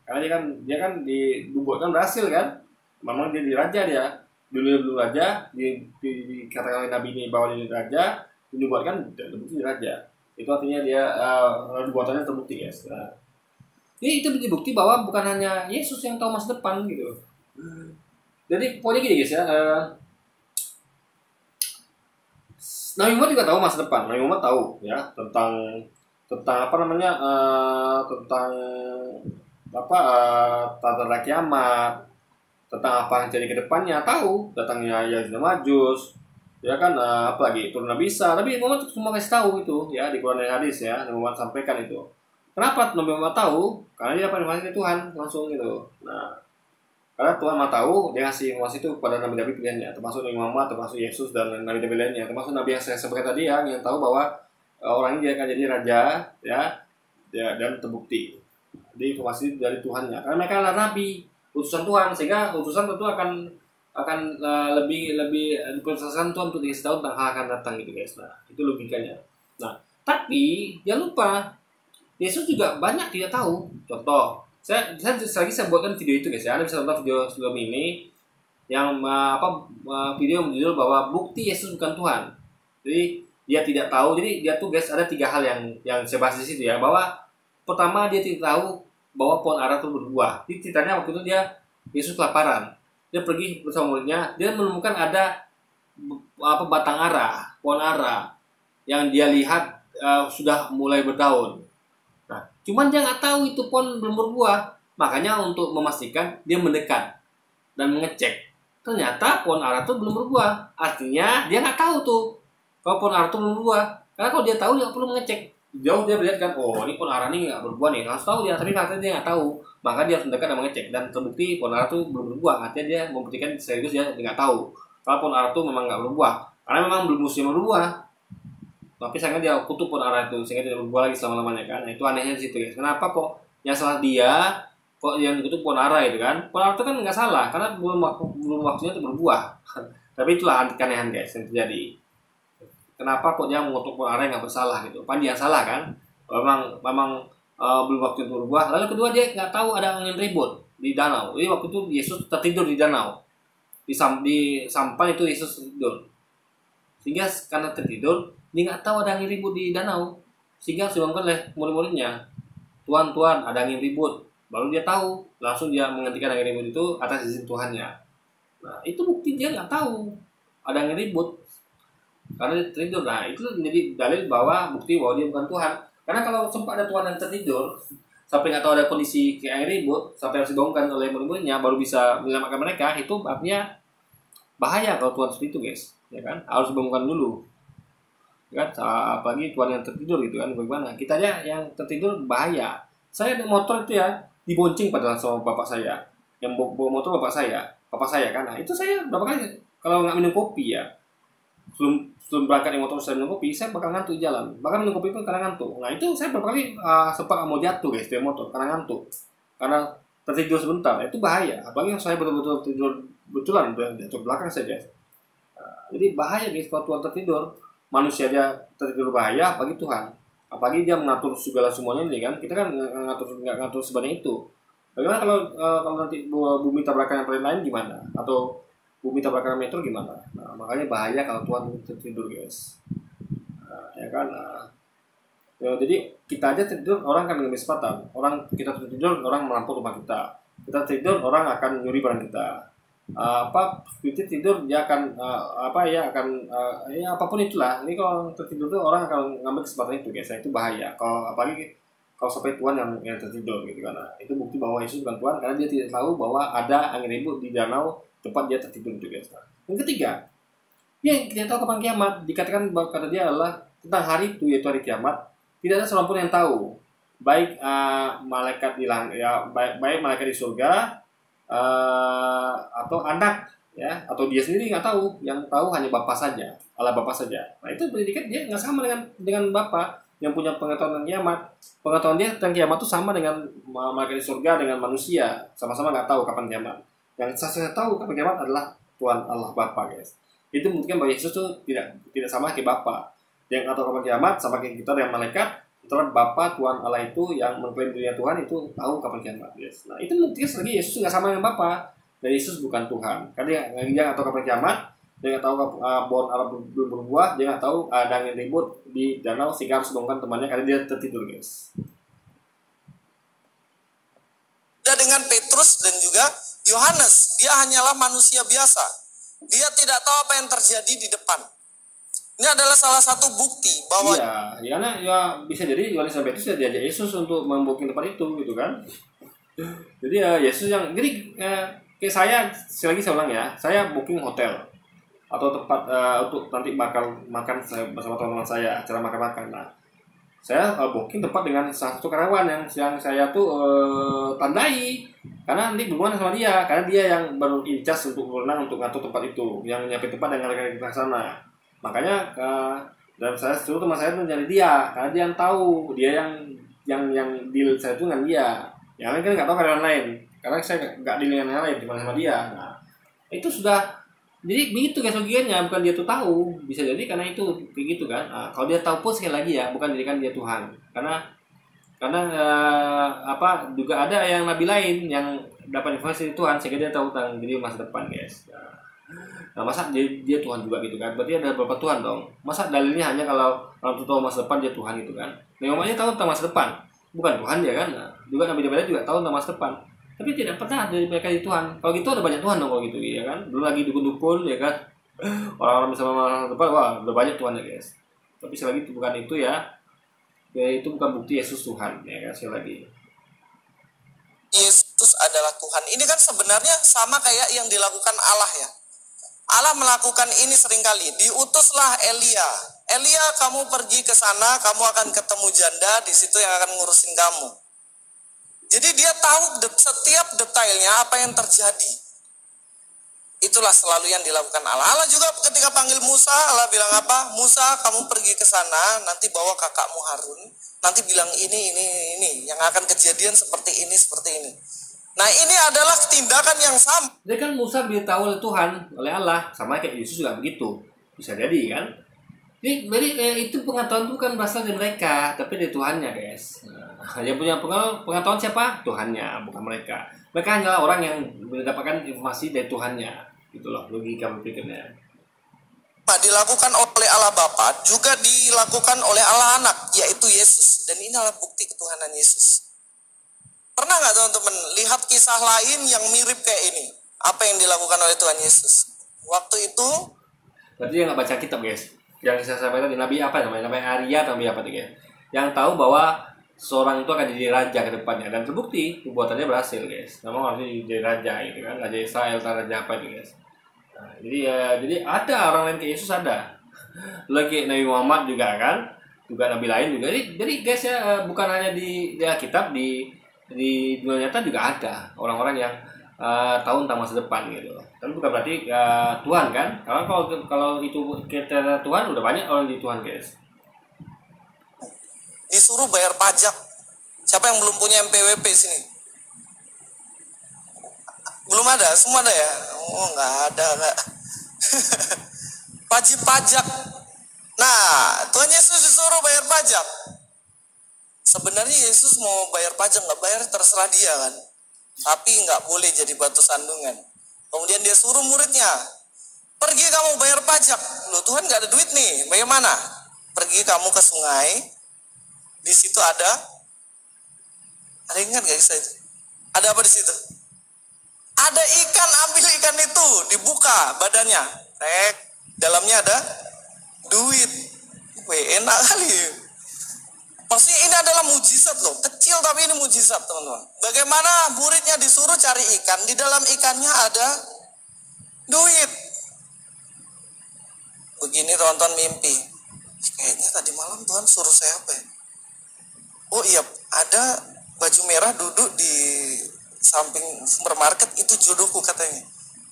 Karena dia kan dibuatkan berhasil kan. Memang dia raja, dia dulu raja, dikatakan oleh nabi ini bahwa dia raja, dibuatkan terbukti raja. Itu artinya dia buatannya terbukti guys. Nah, ini itu bukti bahwa bukan hanya Yesus yang tahu masa depan gitu. Jadi pokoknya gini guys ya, Nabi Muhammad juga tahu masa depan. Nabi Muhammad tahu ya tentang apa namanya, tentang apa, tanda kiamat, tentang apa yang jadi ke depannya, tahu datangnya Ya'juj dan Ma'juj, ya kan, apalagi turun Nabi Isa. Nabi Muhammad semua kasih tahu itu ya, di Quran dan hadis ya, Nabi Muhammad sampaikan itu. Kenapa Nabi Muhammad tahu? Karena dia informasi dari Tuhan langsung gitu. Nah, karena Tuhan Maha tahu, dia ngasih informasi itu kepada nabi-nabi pilihannya, termasuk Nabi Muhammad, termasuk Yesus dan nabi-nabi lainnya, termasuk nabi yang saya sebutkan tadi yang tahu bahwa orang ini dia akan jadi raja ya, dan terbukti. Jadi informasi dari Tuhannya, karena mereka adalah nabi, utusan Tuhan, sehingga utusan tentu akan lebih diperintahkan Tuhan untuk dikasih tahu tentang hal akan datang gitu guys. Nah, itu logikanya. Nah, tapi jangan lupa Yesus juga banyak tidak tahu. Contoh, saya buatkan video itu guys ya. Anda bisa nonton video sebelum ini yang video yang berjudul bahwa bukti Yesus bukan Tuhan. Jadi dia tidak tahu. Jadi dia tuh guys, ada 3 hal yang saya bahas di situ ya. Bahwa pertama, dia tidak tahu bahwa pohon ara itu berbuah. Jadi ceritanya waktu itu Yesus kelaparan. Dia pergi bersama muridnya, dia menemukan ada batang ara, pohon ara yang dia lihat sudah mulai berdaun. Nah, cuman dia nggak tahu itu pohon belum berbuah. Makanya untuk memastikan dia mendekat dan mengecek. Ternyata pohon ara itu belum berbuah. Artinya dia nggak tahu tuh kalau pohon ara itu belum berbuah. Karena kalau dia tahu dia nggak perlu mengecek. Jauh dia melihat kan, oh ini pohon ara ini nggak berbuah nih. Harus tahu dia, tapi ternyata dia nggak tahu. Maka dia harus mendekat dan mengecek. Dan terbukti pohon ara itu belum berbuah. Artinya dia membuktikan serius dia nggak tahu kalau pohon ara itu memang nggak berbuah. Karena memang belum musim berbuah. Tapi sayangnya dia kutuk pohon ara itu sehingga tidak berbuah lagi selama-lamanya kan. Nah, itu anehnya di situ guys. Kenapa kok yang salah dia, kok yang kutuk pohon ara itu kan? Pohon ara itu kan nggak salah karena belum waktunya untuk berbuah. Tapi itulah keanehan guys yang terjadi. Kenapa kok dia mengutuk pohon ara yang nggak bersalah gitu? Pan dia salah kan? Memang belum waktu untuk berbuah. Lalu kedua, dia nggak tahu ada angin ribut di danau. Jadi waktu itu Yesus tertidur di danau. Di sampan itu Yesus tidur. Sehingga karena tertidur, dia nggak tahu ada angin ribut di danau, sehingga dibangunkan oleh murid-muridnya. Tuhan, ada angin ribut. Baru dia tahu, langsung dia menghentikan angin ribut itu atas izin Tuhannya. Nah, itu bukti dia nggak tahu ada angin ribut karena dia tertidur. Nah, itu menjadi dalil bahwa bukti bahwa dia bukan Tuhan. Karena kalau sempat ada Tuhan yang tertidur sampai nggak tahu ada kondisi kayak angin ribut, sampai harus dibangunkan oleh murid-muridnya baru bisa menyelamatkan mereka, itu artinya bahaya kalau Tuhan seperti itu guys, ya kan? Harus dibangunkan dulu. Kan apalagi Tuhan yang tertidur gitu kan, bagaimana kita aja yang tertidur bahaya. Saya naik motor itu ya dibonceng padahal sama bapak saya yang bawa motor, papa saya kan. Nah, itu saya berapa kali kalau nggak minum kopi ya, sebelum berangkat di motor saya minum kopi, saya bakal ngantuk di jalan, bahkan minum kopi pun karena ngantuk. Nah, itu saya berapa kali sempat mau jatuh guys dari motor karena ngantuk, karena tertidur sebentar. Nah, itu bahaya, apalagi saya betul-betul tidur betulan jatuh belakang saya guys. Jadi bahaya guys kalau Tuhan tertidur. Manusia aja tertidur bahaya, apalagi Tuhan. Apalagi dia mengatur segala semuanya ini kan. Kita kan nggak ngatur sebanyak itu. Bagaimana kalau nanti bumi tabrakan yang lain gimana? Atau bumi tabrakan metro gimana? Nah, makanya bahaya kalau Tuhan tertidur guys. Nah, ya kan. Ya, jadi kita aja tidur orang akan mengambil kesempatan. Kita tidur orang merampok rumah kita. Kita tidur orang akan nyuri barang kita. Kita tidur dia akan ya apapun itulah. Ini kalau tertidur tuh orang akan ngambil kesempatan itu guys. Itu bahaya. Kalau apalagi kalau sampai Tuhan yang tertidur gitu kan. Nah, itu bukti bahwa Yesus bukan Tuhan karena dia tidak tahu bahwa ada angin ribut di danau tempat dia tertidur itu guys. Nah, yang ketiga, dia tidak tahu kapan kiamat. Dikatakan bahwa kata dia adalah tentang hari itu yaitu hari kiamat. Tidak ada seorang pun yang tahu, baik malaikat di langit, ya, baik malaikat di surga atau anak, ya, atau dia sendiri nggak tahu. Yang tahu hanya Bapa saja, Allah Bapa saja. Nah itu berarti kan dia nggak sama dengan Bapa yang punya pengetahuan tentang kiamat. Pengetahuan dia tentang kiamat itu sama dengan malaikat di surga dengan manusia, sama-sama nggak tahu kapan kiamat. Yang saya tahu kapan kiamat adalah Tuhan Allah Bapa guys. Itu membuktikan bahwa Yesus itu tidak sama kayak Bapa. Yang nggak tahu kapan kiamat sama kayak kita dengan malaikat, setelah Bapa Tuhan Allah itu yang mengklaim dirinya Tuhan itu tahu kapan kiamat. Yes. Nah itu membuktikan lagi Yesus nggak sama dengan Bapa, dan Yesus bukan Tuhan. Karena dia nggak tahu kapan kiamat, dia nggak tahu pohon Allah belum berbuah, dia nggak tahu ada angin ribut di danau sehingga harus bangunkan temannya karena dia tertidur guys. Dengan Petrus dan juga Yohanes, dia hanyalah manusia biasa. Dia tidak tahu apa yang terjadi di depan. Ini adalah salah satu bukti bahwa karena ya bisa jadi Yohanes dan Petrus diajak Yesus untuk membooking tempat itu gitu kan. Jadi Yesus yang kayak saya sekali lagi saya ulang ya, saya booking hotel atau tempat untuk nanti makan bersama teman-teman saya, acara makan-makan. Nah, saya booking tempat dengan satu karyawan yang saya tuh tandai karena nanti berhubungan sama dia, karena dia yang baru in charge untuk berenang untuk ngatur tempat itu, yang nyiapin tempat dan ngarahin kita ke sana. Makanya dan saya suruh teman saya tuh nyari dia karena dia yang tahu, dia yang deal saya itu dengan dia. Yang lain kan nggak tahu karyawan lain karena saya nggak deal dengan yang lain cuma sama dia. Nah itu sudah jadi begitu guys logianya, bukan dia tuh tahu, bisa jadi karena itu kayak gitu kan. Nah, kalau dia tahu pun sekali lagi ya bukan jadikan dia Tuhan karena juga ada yang nabi lain yang dapat informasi dari Tuhan sehingga dia tahu tentang diri masa depan guys. Nah masa dia Tuhan juga gitu kan, berarti ada beberapa Tuhan dong. Masa dalilnya hanya kalau orang itu tahu masa depan dia Tuhan gitu kan. Memangnya tahu tentang masa depan, bukan Tuhan dia kan. Nah, juga nabi-nabi juga tahu tentang masa depan, tapi tidak pernah dari mereka di Tuhan. Kalau gitu ada banyak Tuhan dong kalau gitu ya kan. Belum lagi dukun-dukun ya kan. Orang-orang bisa masa depan, wah udah banyak Tuhan ya guys. Tapi sekali lagi itu bukan itu ya itu bukan bukti Yesus Tuhan ya kan. Sekali lagi Yesus adalah Tuhan. Ini kan sebenarnya sama kayak yang dilakukan Allah ya. Allah melakukan ini seringkali. Diutuslah Elia. Elia, kamu pergi ke sana, kamu akan ketemu janda di situ yang akan ngurusin kamu. Jadi dia tahu setiap detailnya apa yang terjadi. Itulah selalu yang dilakukan Allah. Allah juga ketika panggil Musa, Allah bilang apa? Musa, kamu pergi ke sana, nanti bawa kakakmu Harun, nanti bilang ini, yang akan kejadian seperti ini. Nah ini adalah tindakan yang sama. Jadi kan Musa diberitahu oleh Tuhan, oleh Allah, sama kayak Yesus juga begitu. Bisa jadi kan. Jadi itu pengetahuan itu kan berasal dari mereka, tapi dari Tuhannya guys. Nah, yang punya pengetahuan siapa? Tuhannya, bukan mereka. Mereka hanyalah orang yang mendapatkan informasi dari Tuhannya. Gitu loh, logika berpikirnya. Dilakukan oleh Allah Bapa, juga dilakukan oleh Allah Anak, yaitu Yesus. Dan ini adalah bukti ketuhanan Yesus. Pernah nggak teman-teman lihat kisah lain yang mirip kayak ini? Apa yang dilakukan oleh Tuhan Yesus? Waktu itu berarti dia nggak baca kitab guys. Yang saya sampaikan tadi Nabi apa namanya? Nabi Arya, Nabi apa tuh guys? Yang tahu bahwa seorang itu akan jadi raja ke depannya, dan terbukti perbuatannya berhasil guys. Memang harus jadi raja gitu kan, raja Israel, raja apa itu guys. Nah, jadi ada orang lain kayak Yesus ada. Lagi Nabi Muhammad juga kan, juga nabi lain juga. Jadi guys ya bukan hanya di kitab di dunia nyata juga ada orang-orang yang tahu tentang masa depan gitu. Tapi bukan berarti Tuhan kan? Karena kalau itu kita Tuhan udah banyak orang di Tuhan guys. Disuruh bayar pajak. Siapa yang belum punya MPWP sini? Belum ada, semua ada ya? Oh nggak ada nggak. Wajib pajak. Nah Tuhan Yesus disuruh bayar pajak. Sebenarnya Yesus mau bayar pajak nggak bayar terserah dia kan, tapi nggak boleh jadi batu sandungan. Kemudian dia suruh muridnya, pergi kamu bayar pajak. Loh Tuhan nggak ada duit nih, bagaimana? Pergi kamu ke sungai, Di situ ada ingat gak kisah itu? Ada apa di situ? Ada ikan, ambil ikan itu, dibuka badannya. Dalamnya ada duit. Enak kali. Maksudnya ini adalah mujizat loh. Kecil tapi ini mujizat, teman-teman. Bagaimana muridnya disuruh cari ikan, di dalam ikannya ada duit. Begini tonton mimpi. Kayaknya tadi malam Tuhan suruh saya apa ya? Oh iya, ada baju merah duduk di samping supermarket, itu jodohku katanya.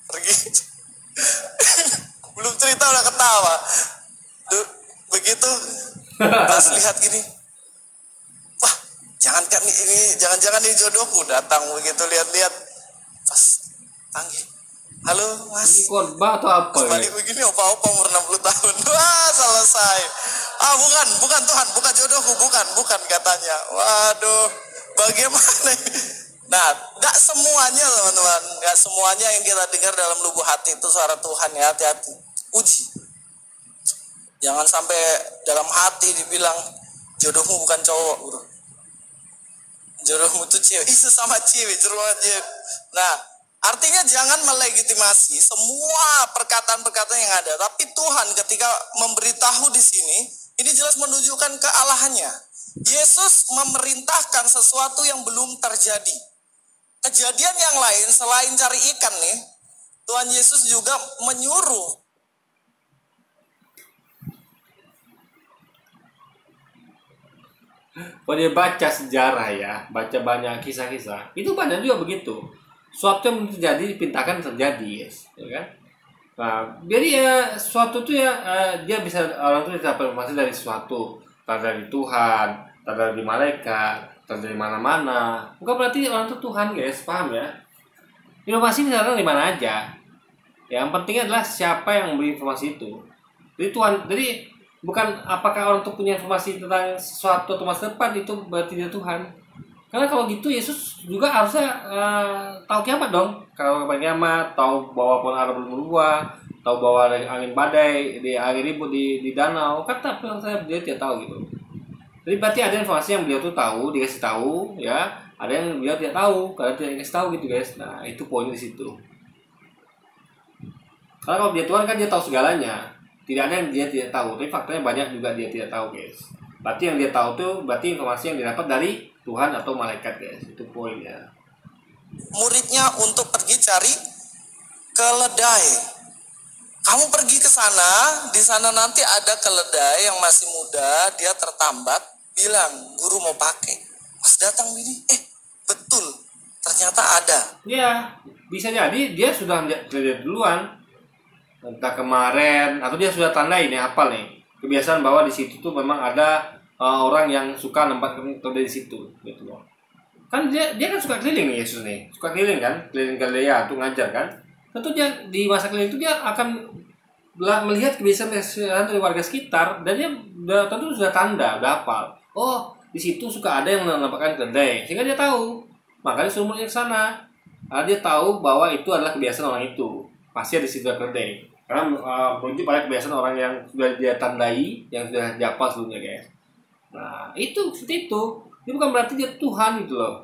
Pergi. Belum cerita udah ketawa. Begitu pas lihat gini, wah jangan-jangan ini jodohku. Datang begitu lihat-lihat, pas panggil, halo mas. Ini khotbah atau apa? Balik begini, opa-opa umur 60 tahun. Wah selesai. Bukan Tuhan, bukan jodohku, bukan katanya. Waduh, bagaimana ini? Nah, gak semuanya teman-teman, gak semuanya yang kita dengar dalam lubuk hati itu suara Tuhan ya, hati-hati. Uji. Jangan sampai dalam hati dibilang jodohmu bukan cowok, bro. Jodohmu itu cewek, sesama cewek, cewek. Nah, artinya jangan melegitimasi semua perkataan-perkataan yang ada. Tapi Tuhan ketika memberitahu di sini, ini jelas menunjukkan kealahannya. Yesus memerintahkan sesuatu yang belum terjadi. Kejadian yang lain selain cari ikan nih, Tuhan Yesus juga menyuruh. Kalau dia baca sejarah ya, baca banyak kisah-kisah, itu banyak juga begitu. Suatu yang belum terjadi dipintakan terjadi, yes, ya kan? Nah, jadi ya suatu itu ya dia bisa, orang itu dapat informasi dari sesuatu, entah dari Tuhan, entah dari malaikat, entah dari mana-mana. Bukan berarti orang itu Tuhan, guys, paham ya? Inovasi bisa datang di mana aja. Yang penting adalah siapa yang memberi informasi itu. Jadi Tuhan, jadi bukan apakah orang itu punya informasi tentang sesuatu atau masa depan itu berarti dia Tuhan. Karena kalau gitu Yesus juga harusnya tahu kiamat dong. Kalau kiamat, tahu bahwa pohon ara belum berbuah, tahu bahwa ada angin badai, di angin ribut di danau. Kata saya dia tidak tahu gitu. Jadi berarti ada informasi yang beliau tuh tahu, dikasih tahu, ya. Ada yang beliau tidak tahu, karena tidak dikasih tahu gitu guys. Nah itu poinnya di situ. Karena kalau dia Tuhan kan dia tahu segalanya. Tidak ada yang dia tidak tahu, tapi faktanya banyak juga dia tidak tahu guys. Berarti yang dia tahu tuh berarti informasi yang didapat dari Tuhan atau malaikat guys. Itu poinnya. Muridnya untuk pergi cari keledai. Kamu pergi ke sana, di sana nanti ada keledai yang masih muda, dia tertambat, bilang, guru mau pakai. Pas datang ini, betul, ternyata ada. Ya, bisa jadi dia sudah lihat duluan. Entah kemarin atau dia sudah tandai nih apa nih kebiasaan bahwa di situ tuh memang ada orang yang suka nempatkan keledai di situ gitu loh. Kan dia kan suka keliling nih Yesus nih, suka keliling kan, keliling Galilea untuk ngajar kan. Tentu dia di masa keliling itu dia akan melihat kebiasaan dari warga sekitar dan dia tentu sudah tanda, udah hafal. Oh, di situ suka ada yang menampakkan keledai, sehingga dia tahu. Makanya suruh muridnya ke sana. Karena dia tahu bahwa itu adalah kebiasaan orang itu. Pasti ada di situ ada keledai. Karena merujuk pada kebiasaan orang yang sudah dia tandai, yang sudah dihafal sebelumnya guys. Nah, itu seperti itu. Ini bukan berarti dia Tuhan gitu loh.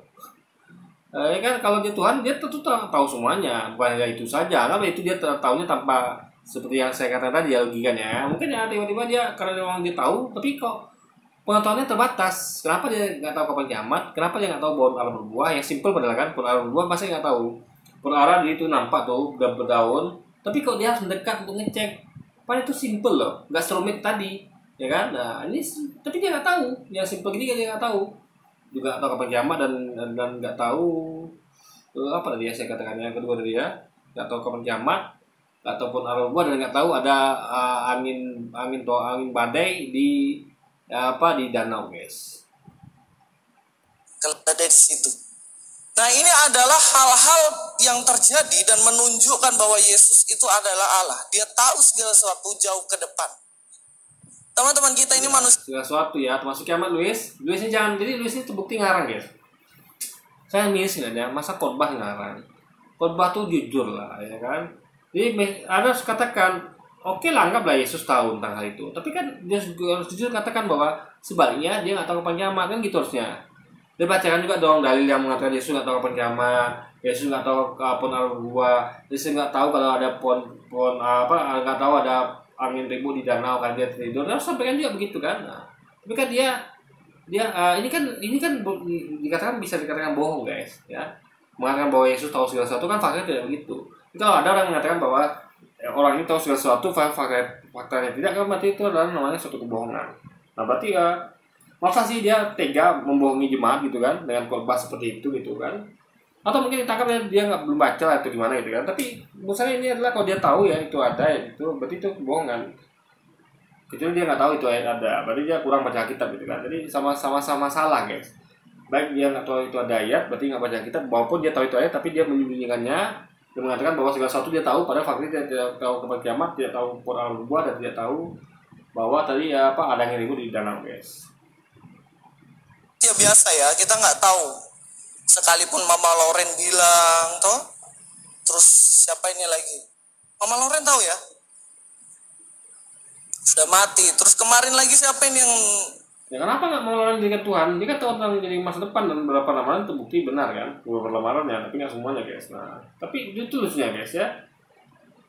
Ya kan kalau dia Tuhan dia tentu tahu semuanya, bukan hanya itu saja. Karena itu dia tahunya tanpa seperti yang saya katakan tadi ya logikanya. Mungkin ya tiba-tiba dia karena memang dia tahu, tapi kok pengetahuannya terbatas. Kenapa dia nggak tahu kapan kiamat? Kenapa dia nggak tahu pohon ara berbuah? Yang simpel padahal kan pohon ara berbuah pasti nggak tahu. Pohon ara itu nampak tuh udah berdaun, tapi kok dia harus mendekat untuk ngecek? Padahal itu simpel loh, nggak serumit tadi, ya kan? Nah ini tapi dia nggak tahu. Yang simpel gini dia nggak tahu. Juga tahu kapan kiamat dan nggak tahu apa tadi ya saya katakan yang kedua tadi ya, nggak tahu kapan kiamat ataupun ara berbuah dan nggak tahu ada angin badai di di danau guys. Kalau ada di situ. Nah ini adalah hal-hal yang terjadi dan menunjukkan bahwa Yesus itu adalah Allah. Dia tahu segala sesuatu jauh ke depan. Teman-teman kita ini manusia. Segala sesuatu ya, termasuk kiamat Luis. Luis ini jangan, jadi Luis ini terbukti ngarang guys. Saya miss nggak masa khotbah ngarang. Khotbah tuh jujur lah ya kan. Jadi ada harus katakan oke lah, anggaplah Yesus tahu tentang hal itu. Tapi kan dia juga harus jujur katakan bahwa sebaliknya dia nggak tahu kapan kiamat, kan gitu harusnya. Dia bacakan juga dong dalil yang mengatakan Yesus nggak tahu kapan kiamat, Yesus nggak tahu kapan al-gua, Yesus nggak tahu kalau ada pohon apa, nggak tahu ada angin ribut di danau kan dia tidur. Harus sampaikan juga begitu kan. Nah, tapi kan ini kan dikatakan, bisa dikatakan bohong guys ya. Mengatakan bahwa Yesus tahu segala sesuatu kan faktanya tidak begitu. Kalau ada orang mengatakan bahwa orang ini tahu segala sesuatu, faktanya tidak, kan berarti itu adalah namanya suatu kebohongan. Nah berarti masa sih dia tega membohongi jemaat gitu kan dengan khotbah seperti itu gitu kan? Atau mungkin ditangkap dia nggak belum baca atau gimana gitu kan? Tapi misalnya ini adalah kalau dia tahu ya itu ada ya, itu berarti itu kebohongan. Kecuali dia nggak tahu itu ayat ada, berarti dia kurang baca kitab gitu kan? Jadi sama-sama salah guys. Baik dia nggak tahu itu ada ayat, berarti nggak baca kitab. Maupun dia tahu itu ayat, tapi dia menyembunyikannya. Dia mengatakan bahwa segala sesuatu dia tahu, padahal faktanya dia tidak tahu kapan kiamat, tidak tahu Quran al-Buah, dan tidak tahu bahwa tadi ada yang ribut di danau guys. Ya biasa ya, kita nggak tahu. Sekalipun Mama Loren bilang, toh, terus siapa ini lagi? Mama Loren tahu ya? Sudah mati. Terus kemarin lagi siapa ini yang... Ya kenapa nggak mengeluarkan diri ke Tuhan? Dia kan tahu tentang jadi masa depan dan beberapa lamaran terbukti benar kan? Beberapa lamarannya, tapi nggak semuanya guys. Nah, tapi itu tulisnya guys ya.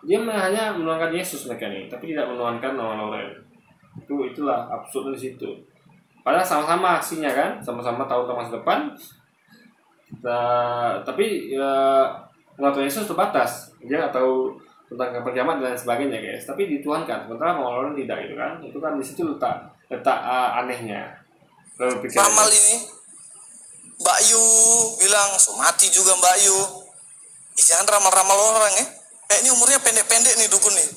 Dia hanya menuangkan Yesus mereka nih, tapi tidak menuangkan Mama Loren. Itulah absurd di situ. Padahal sama-sama aksinya kan, sama-sama tahu tentang masa depan. Tapi pengetahuan Yesus terbatas. Dia nggak tahu tentang kapan kiamat dan sebagainya guys. Tapi dituankan. Sementara Mama Loren tidak gitu kan. Itu kan di situ letak anehnya. Ramal ini, Mbak Yu bilang, so, mati juga Mbak Yu. Jangan ramal-ramal orang ya. Ini umurnya pendek-pendek nih dukun nih.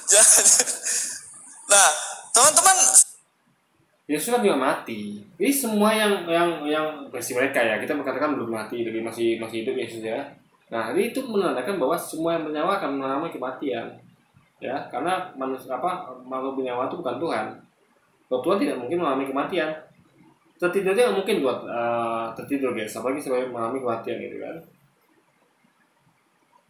Jangan. Nah, teman-teman, Yesus kan juga mati. Jadi semua yang versi mereka ya, kita berkatakan belum mati, tapi masih hidup Yesus ya. Nah, ini itu menandakan bahwa semua yang bernyawa akan mengalami kematian. Ya, karena makhluk bernyawa itu bukan Tuhan. Kalau Tuhan tidak mungkin mengalami kematian. Tertidurnya nggak mungkin buat tertidur guys, apalagi sampai mengalami kematian gitu kan.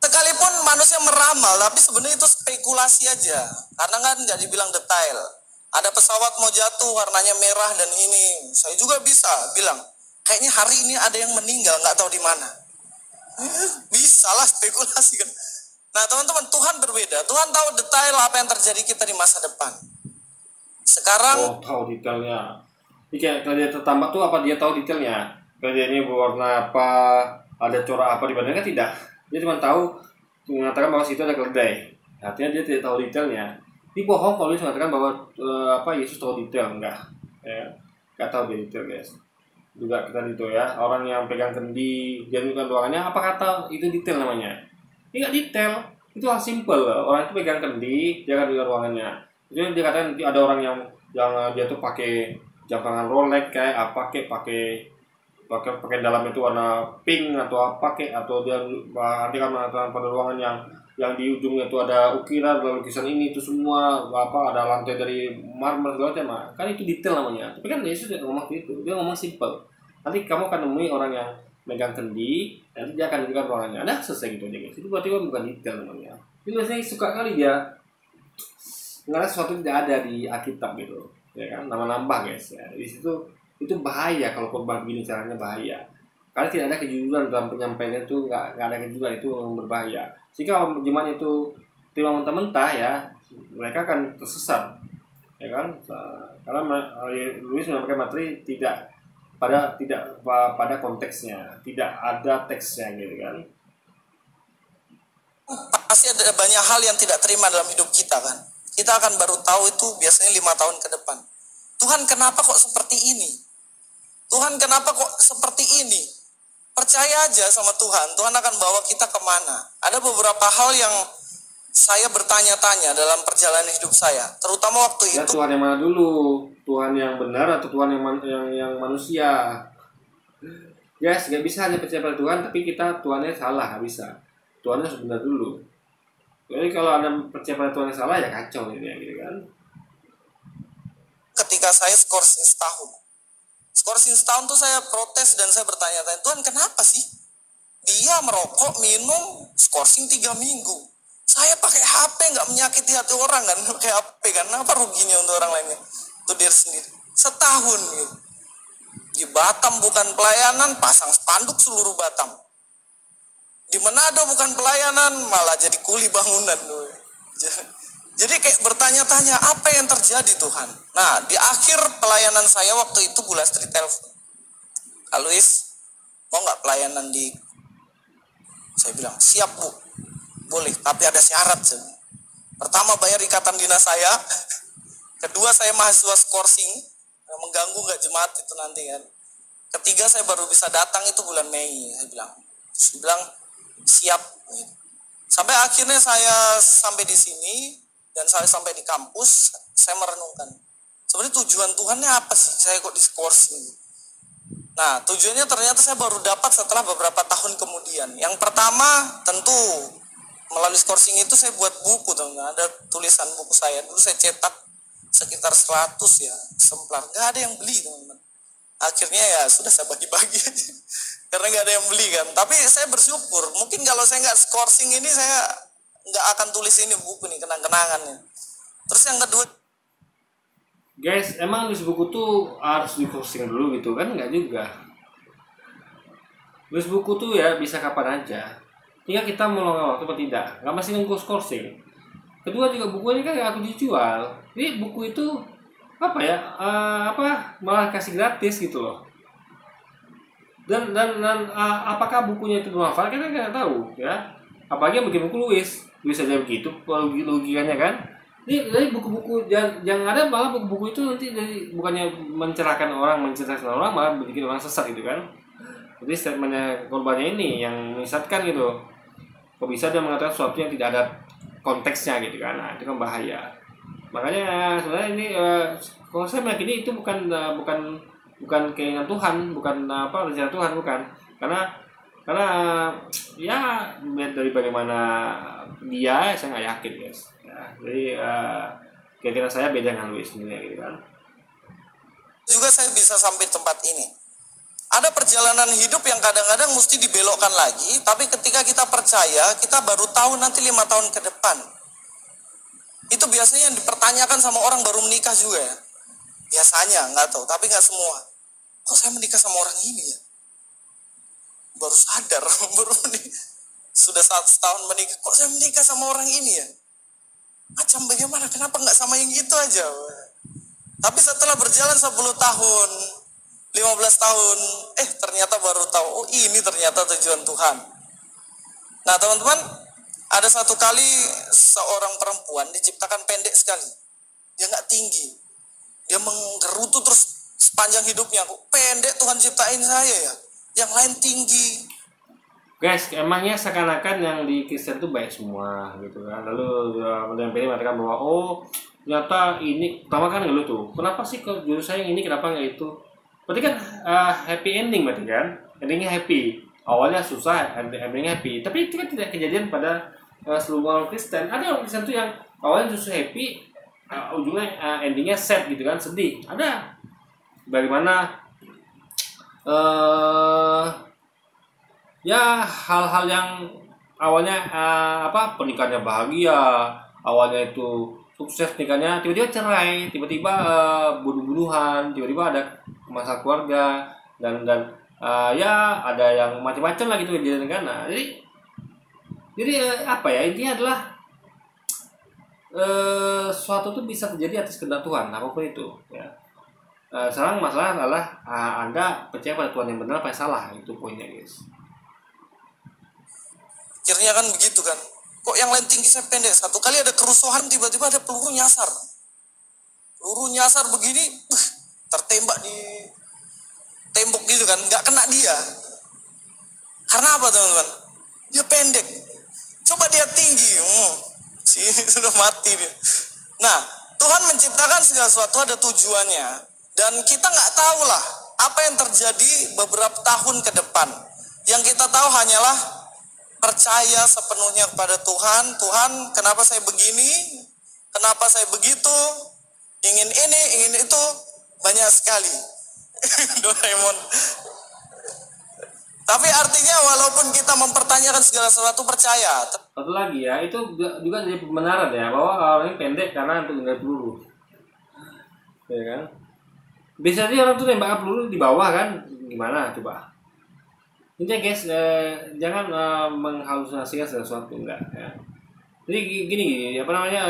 sekalipun manusia meramal, tapi sebenarnya itu spekulasi aja. Karena kan nggak dibilang detail. Ada pesawat mau jatuh warnanya merah dan ini. Saya juga bisa bilang, kayaknya hari ini ada yang meninggal, nggak tahu di mana. Bisa lah spekulasi kan. Nah teman-teman, Tuhan berbeda. Tuhan tahu detail apa yang terjadi kita di masa depan. Sekarang tahu detailnya. Ini kayak kalau dia tertambak tuh apa dia tahu detailnya? Kalau dia ini berwarna apa, ada corak apa di badannya, kan tidak. Dia cuma tahu mengatakan bahwa situ ada keledai. Artinya dia tidak tahu detailnya. Ini bohong kalau dia mengatakan bahwa Yesus tahu detail, enggak. Ya, enggak tahu dia detail guys. Juga kita itu ya, orang yang pegang kendi, dia menunjukkan ruangannya, apa kata itu detail namanya? Ini enggak detail, itu hal simple. Orang itu pegang kendi, dia akan menunjukkan ruangannya. Jadi dia katakan nanti ada orang yang dia tuh pakai jam tangan Rolex kayak apa, pakai dalam itu warna pink atau apa atau dia nanti kan mengatakan pada ruangan yang di ujungnya itu ada ukiran dan lukisan ini itu semua ada lantai dari marmer segala macam, kan itu detail namanya. Tapi kan Yesus tidak ngomong itu, dia ngomong simple. Nanti kamu akan nemui orang yang megang kendi, nanti dia akan tunjukkan ruangannya. Ada selesai gitu aja guys. Itu berarti kan bukan detail namanya. Jadi biasanya suka kali dia nggak sesuatu tidak ada di Alkitab gitu, ya kan? Nama-nambah guys. Ya. Di situ itu bahaya kalau khotbah begini, caranya bahaya. Karena tidak ada kejujuran dalam penyampaian itu, nggak ada kejujuran, itu yang berbahaya. Jika jemaat itu terima mentah-mentah ya, mereka akan tersesat, ya kan? Karena Luis menyampaikan materi tidak pada konteksnya, tidak ada teksnya gitu kan. pasti ada banyak hal yang tidak terima dalam hidup kita kan. Kita akan baru tahu itu biasanya 5 tahun ke depan. Tuhan kenapa kok seperti ini? Tuhan kenapa kok seperti ini? Percaya aja sama Tuhan, Tuhan akan bawa kita kemana. Ada beberapa hal yang saya bertanya-tanya dalam perjalanan hidup saya, terutama waktu Ya, itu. Tuhan yang mana dulu? Tuhan yang benar atau Tuhan yang manusia? Yes, nggak bisa hanya percaya pada Tuhan, tapi kita Tuhannya salah, nggak bisa. Tuhannya harus benar dulu. Jadi kalau ada percaya pada Tuhan yang salah ya kacau ini ya, gitu kan? Ketika saya skorsing setahun. Skorsing setahun tuh saya protes dan saya bertanya-tanya, Tuhan kenapa sih? Dia merokok, minum, skorsing 3 minggu. Saya pakai HP nggak menyakiti hati orang kan, pakai HP kan, apa ruginya untuk orang lainnya, untuk diri sendiri. Setahun gitu. Di Batam bukan pelayanan, pasang spanduk seluruh Batam. Di Manado bukan pelayanan, malah jadi kuli bangunan. Jadi kayak bertanya-tanya, apa yang terjadi Tuhan? Nah, di akhir pelayanan saya waktu itu Bu Lastri telepon. Kak Luis, mau nggak pelayanan di... Saya bilang, siap Bu, boleh, tapi ada syarat. Pertama, bayar ikatan dinas saya. Kedua, saya mahasiswa skorsing, mengganggu nggak jemaat itu nanti kan. Ketiga, saya baru bisa datang itu bulan Mei. Saya bilang siap. Sampai akhirnya saya sampai di sini dan saya sampai di kampus, saya merenungkan. Sebenarnya tujuan Tuhannya apa sih? Saya kok di skorsing. Nah, tujuannya ternyata saya baru dapat setelah beberapa tahun kemudian. Yang pertama, tentu melalui skorsing itu saya buat buku, teman-teman. Ada tulisan buku saya. Dulu saya cetak sekitar 100 ya eksemplar. Nggak ada yang beli, teman-teman. Akhirnya ya sudah saya bagi-bagi aja. Karena nggak ada yang beli kan. Tapi saya bersyukur. Mungkin kalau saya nggak skorsing ini, saya nggak akan tulis ini buku nih, kenang-kenangannya. Terus yang kedua, Guys, emang nulis buku tuh harus di coursing dulu gitu kan? Nggak juga. Nulis buku tuh ya bisa kapan aja. Tinggal kita mau luangkan waktu atau tidak. Nggak mesti nunggu coursing. Kedua juga buku ini kan nggak aku dijual. Ini buku itu apa ya? Malah kasih gratis gitu loh. Dan apakah bukunya itu bermanfaat kita nggak tahu ya. Apalagi yang bikin buku Luis aja begitu logikanya kan. Ini dari buku-buku yang ada malah buku-buku itu nanti dari bukannya mencerahkan orang malah bikin orang sesat gitu kan. Jadi statementnya korbannya ini yang menyesatkan gitu. Kok bisa dia mengatakan sesuatu yang tidak ada konteksnya gitu kan. Nah, itu kan bahaya. Makanya sebenarnya ini kalau saya meyakini itu bukan keinginan Tuhan, bukan rencana Tuhan, bukan. Karena ya melihat dari bagaimana dia, saya nggak yakin guys. Ya, jadi keyakinan saya beda dengan Luis sebenarnya gitu kan. juga saya bisa sampai tempat ini. Ada perjalanan hidup yang kadang-kadang mesti dibelokkan lagi, tapi ketika kita percaya, kita baru tahu nanti 5 tahun ke depan. Itu biasanya yang dipertanyakan sama orang baru menikah juga ya. Biasanya, nggak tahu, tapi nggak semua. Kok saya menikah sama orang ini ya? Baru sadar, baru menikah. Sudah 1 tahun menikah, kok saya menikah sama orang ini ya? Macam bagaimana, kenapa nggak sama yang itu aja? Tapi setelah berjalan 10 tahun, 15 tahun, ternyata baru tahu, oh ini ternyata tujuan Tuhan. Nah teman-teman, ada satu kali seorang perempuan diciptakan pendek sekali. Dia nggak tinggi. Dia menggerutu terus sepanjang hidupnya. Kok pendek Tuhan ciptain saya ya? Yang lain tinggi. Guys, emangnya seakan-akan yang di Kristen itu baik semua gitu kan. Lalu yang PD mengatakan bahwa ternyata ini pertama kan ngeluh tuh. Kenapa sih kalau jurus saya yang ini kenapa nggak itu? Berarti kan happy ending berarti kan. Endingnya happy. Awalnya susah, endingnya happy. Tapi itu kan tidak kejadian pada seluruh orang Kristen. Ada orang Kristen tuh yang awalnya justru happy, ujungnya endingnya sad gitu kan, sedih. Ada. Bagaimana ya hal-hal yang awalnya pernikahannya bahagia, awalnya itu sukses nikahnya, tiba-tiba cerai, tiba-tiba bunuh-bunuhan, tiba-tiba ada masalah keluarga dan ya ada yang macam-macam lah gitu kejadian kan. Nah, jadi intinya adalah sesuatu itu bisa terjadi atas kehendak Tuhan apapun itu ya. Sekarang masalah adalah Anda percaya pada Tuhan yang benar apa yang salah, itu poinnya guys. Akhirnya kan begitu kan. Kok yang lain tinggi saya pendek. Satu kali ada kerusuhan, tiba-tiba ada peluru nyasar. Peluru nyasar begini, tertembak di tembok gitu kan, nggak kena dia. Karena apa teman-teman? Dia pendek. Coba dia tinggi, sudah mati dia. Nah, Tuhan menciptakan segala sesuatu ada tujuannya. Dan kita nggak tahu lah apa yang terjadi beberapa tahun ke depan. Yang kita tahu hanyalah percaya sepenuhnya kepada Tuhan. Tuhan, kenapa saya begini? Kenapa saya begitu? Ingin ini, ingin itu. Banyak sekali. Doraemon. Tapi artinya walaupun kita mempertanyakan segala sesuatu percaya. Satu lagi ya, itu juga jadi pembenaran ya bahwa orang ini pendek karena untuk menghindari peluru, ya kan? Biasanya orang tuh nembak peluru di bawah kan, gimana coba? Intinya guys, jangan menghalusinasikan sesuatu enggak. Ya. Jadi gini, apa namanya?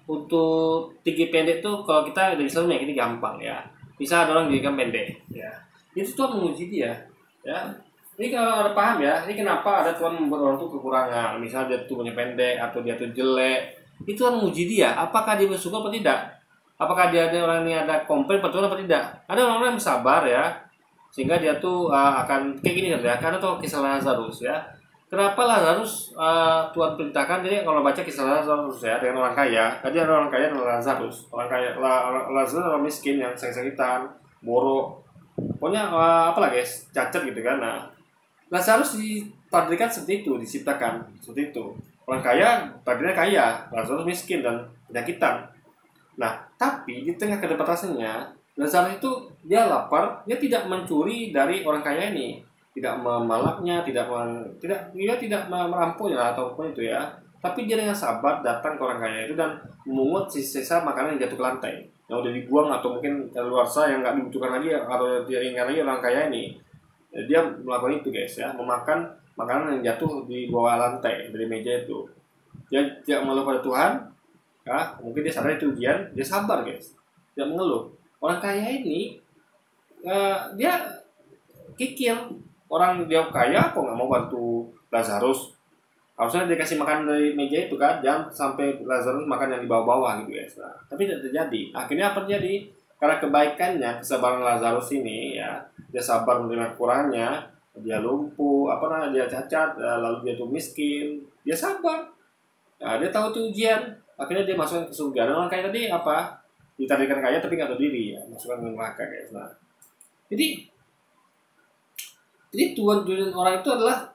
Untuk tinggi pendek tuh kalau kita dari Islam ya ini gampang ya. Bisa ada orang jadikan pendek, ya. Itu Tuhan menguji dia, ya. Ini kalau ada paham ya, ini kenapa ada Tuhan membuat orang tuh kekurangan, misalnya dia tubuhnya pendek atau dia tuh jelek, itu Tuhan menguji dia, apakah dia bersyukur atau tidak, apakah dia ada orang ini ada komplain pada Tuhan atau tidak. Ada orang-orang yang sabar ya, sehingga dia tuh akan kayak gini kan ya, karena tuh kisah Lazarus ya. Kenapa Lazarus Tuhan perintahkan, jadi kalau baca kisah Lazarus ya dengan orang kaya, tadi ada orang kaya dan Lazarus, orang kaya Lazarus orang miskin yang sakit-sakitan, borok, pokoknya apalah guys, cacat gitu kan. Nah, Lazarus ditakdirkan seperti itu, diciptakan seperti itu. Orang kaya, takdirnya kaya, Lazarus miskin dan penyakitan. Nah, tapi di tengah kedapatasannya, Lazarus itu dia lapar, dia tidak mencuri dari orang kaya ini, tidak memalaknya, dia tidak merampoknya ataupun itu ya. Tapi dia dengan sabar datang ke orang kaya itu dan memungut sisa makanan yang jatuh ke lantai, yang udah dibuang atau mungkin keluarsa yang nggak dibutuhkan lagi atau dia ingat lagi orang kaya ini. Dia melakukan itu guys ya, memakan makanan yang jatuh di bawah lantai dari meja itu. Dia tidak mengeluh pada Tuhan ya, mungkin dia sadar itu ujian, dia sabar guys, tidak mengeluh. Orang kaya ini dia kikir, orang dia kaya kok nggak mau bantu Lazarus, harusnya dia kasih makan dari meja itu kan, jangan sampai Lazarus makan yang di bawah-bawah gitu guys. Nah, tapi tidak terjadi. Akhirnya apa terjadi? Karena kebaikannya, kesabaran Lazarus ini ya, dia sabar menerima kekurangannya, dia lumpuh, dia cacat, lalu dia tuh miskin, dia sabar. Nah, dia tahu itu ujian, akhirnya dia masuk ke surga. Dan orang kaya tadi apa? Ditadikan kaya tapi nggak tahu diri ya, masukkan ke neraka guys. Nah, jadi tujuan orang itu adalah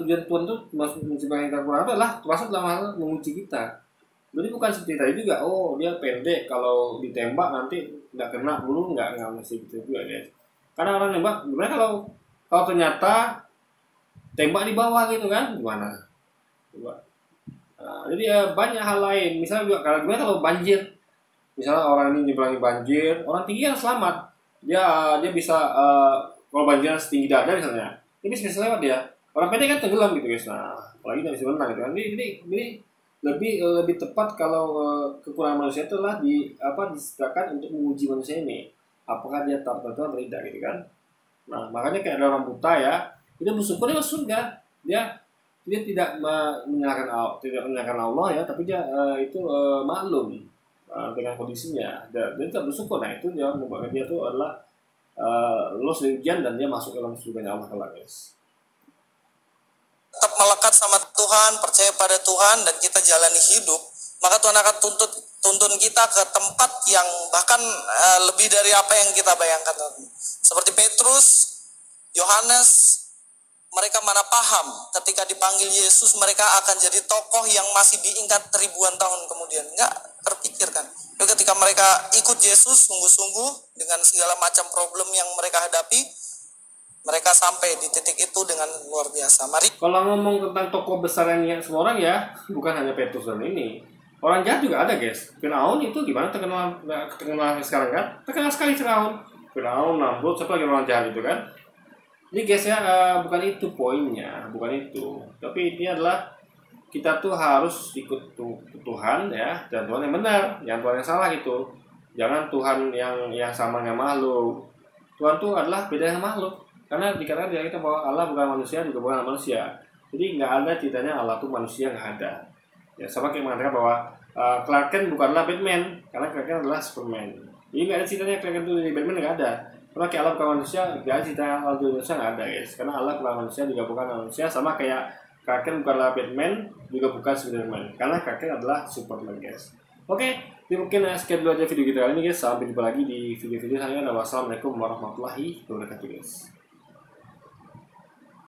tujuan Tuhan itu masuk menciptakan kekurangan itu adalah termasuk dalam hal menguji kita. Jadi bukan seperti tadi juga, oh dia pendek kalau ditembak nanti nggak kena peluru, nggak mesti gitu juga guys. Karena orang nembak, gimana kalau ternyata tembak di bawah gitu kan, gimana? Coba. Nah, jadi banyak hal lain. Misalnya juga kalau banjir, misalnya orang ini nyebrangi banjir, orang tinggi yang selamat, dia bisa kalau banjir setinggi dada misalnya, ini bisa lewat dia. Orang pendek kan tenggelam gitu guys. Nah, apalagi nggak bisa berenang gitu kan. Ini lebih tepat kalau kekurangan manusia itu adalah disediakan untuk menguji manusia ini, apakah dia taat pada Tuhan atau tidak gitu kan. Nah, makanya kayak ada orang buta ya, dia bersyukur dia masuk surga, dia tidak menyalahkan Allah ya, tapi dia maklum dengan kondisinya, dia tidak bersyukur. Nah, itu dia membuat dia itu adalah lolos dari ujian dan dia masuk dalam surganya Allah kelak guys. Tetap melekat sama Tuhan, percaya pada Tuhan, dan kita jalani hidup, maka Tuhan akan tuntun kita ke tempat yang bahkan lebih dari apa yang kita bayangkan. Seperti Petrus, Yohanes, mereka mana paham ketika dipanggil Yesus mereka akan jadi tokoh yang masih diingat ribuan tahun kemudian. Nggak terpikirkan. Tapi ketika mereka ikut Yesus sungguh-sungguh dengan segala macam problem yang mereka hadapi, mereka sampai di titik itu dengan luar biasa. Mari. Kalau ngomong tentang tokoh besar yang ingat semua orang ya, bukan hanya Petrus dan ini. Orang jahat juga ada guys. Firaun itu gimana terkenal sekarang kan? Terkenal sekali Firaun, Namrud, siapa lagi orang jahat itu kan? Jadi guys ya, bukan itu poinnya, bukan itu. Tapi ini adalah kita tuh harus ikut Tuhan ya, dan Tuhan yang benar, yang Tuhan yang salah gitu. Jangan Tuhan yang sama dengan makhluk. Tuhan tuh adalah beda dengan makhluk. Karena dikatakan dia kita bahwa Allah bukan manusia, juga bukan manusia. Jadi nggak ada ceritanya Allah tuh manusia, nggak ada. Ya sama kayak mengatakan bahwa Clark Kent bukanlah Batman, karena Clark Kent adalah Superman. Jadi nggak ada ceritanya Clark Kent itu dari Batman, nggak ada. Karena kayak Allah bukan manusia, nggak ada ceritanya Allah itu manusia, nggak ada guys. Karena Allah bukan manusia, juga bukan manusia. Sama kayak Clark Kent bukanlah Batman, juga bukan Superman. Karena Clark Kent adalah Superman guys. Oke, jadi mungkin sekian dulu aja video kita kali ini guys. Sampai jumpa lagi di video-video selanjutnya. Wassalamualaikum warahmatullahi wabarakatuh guys.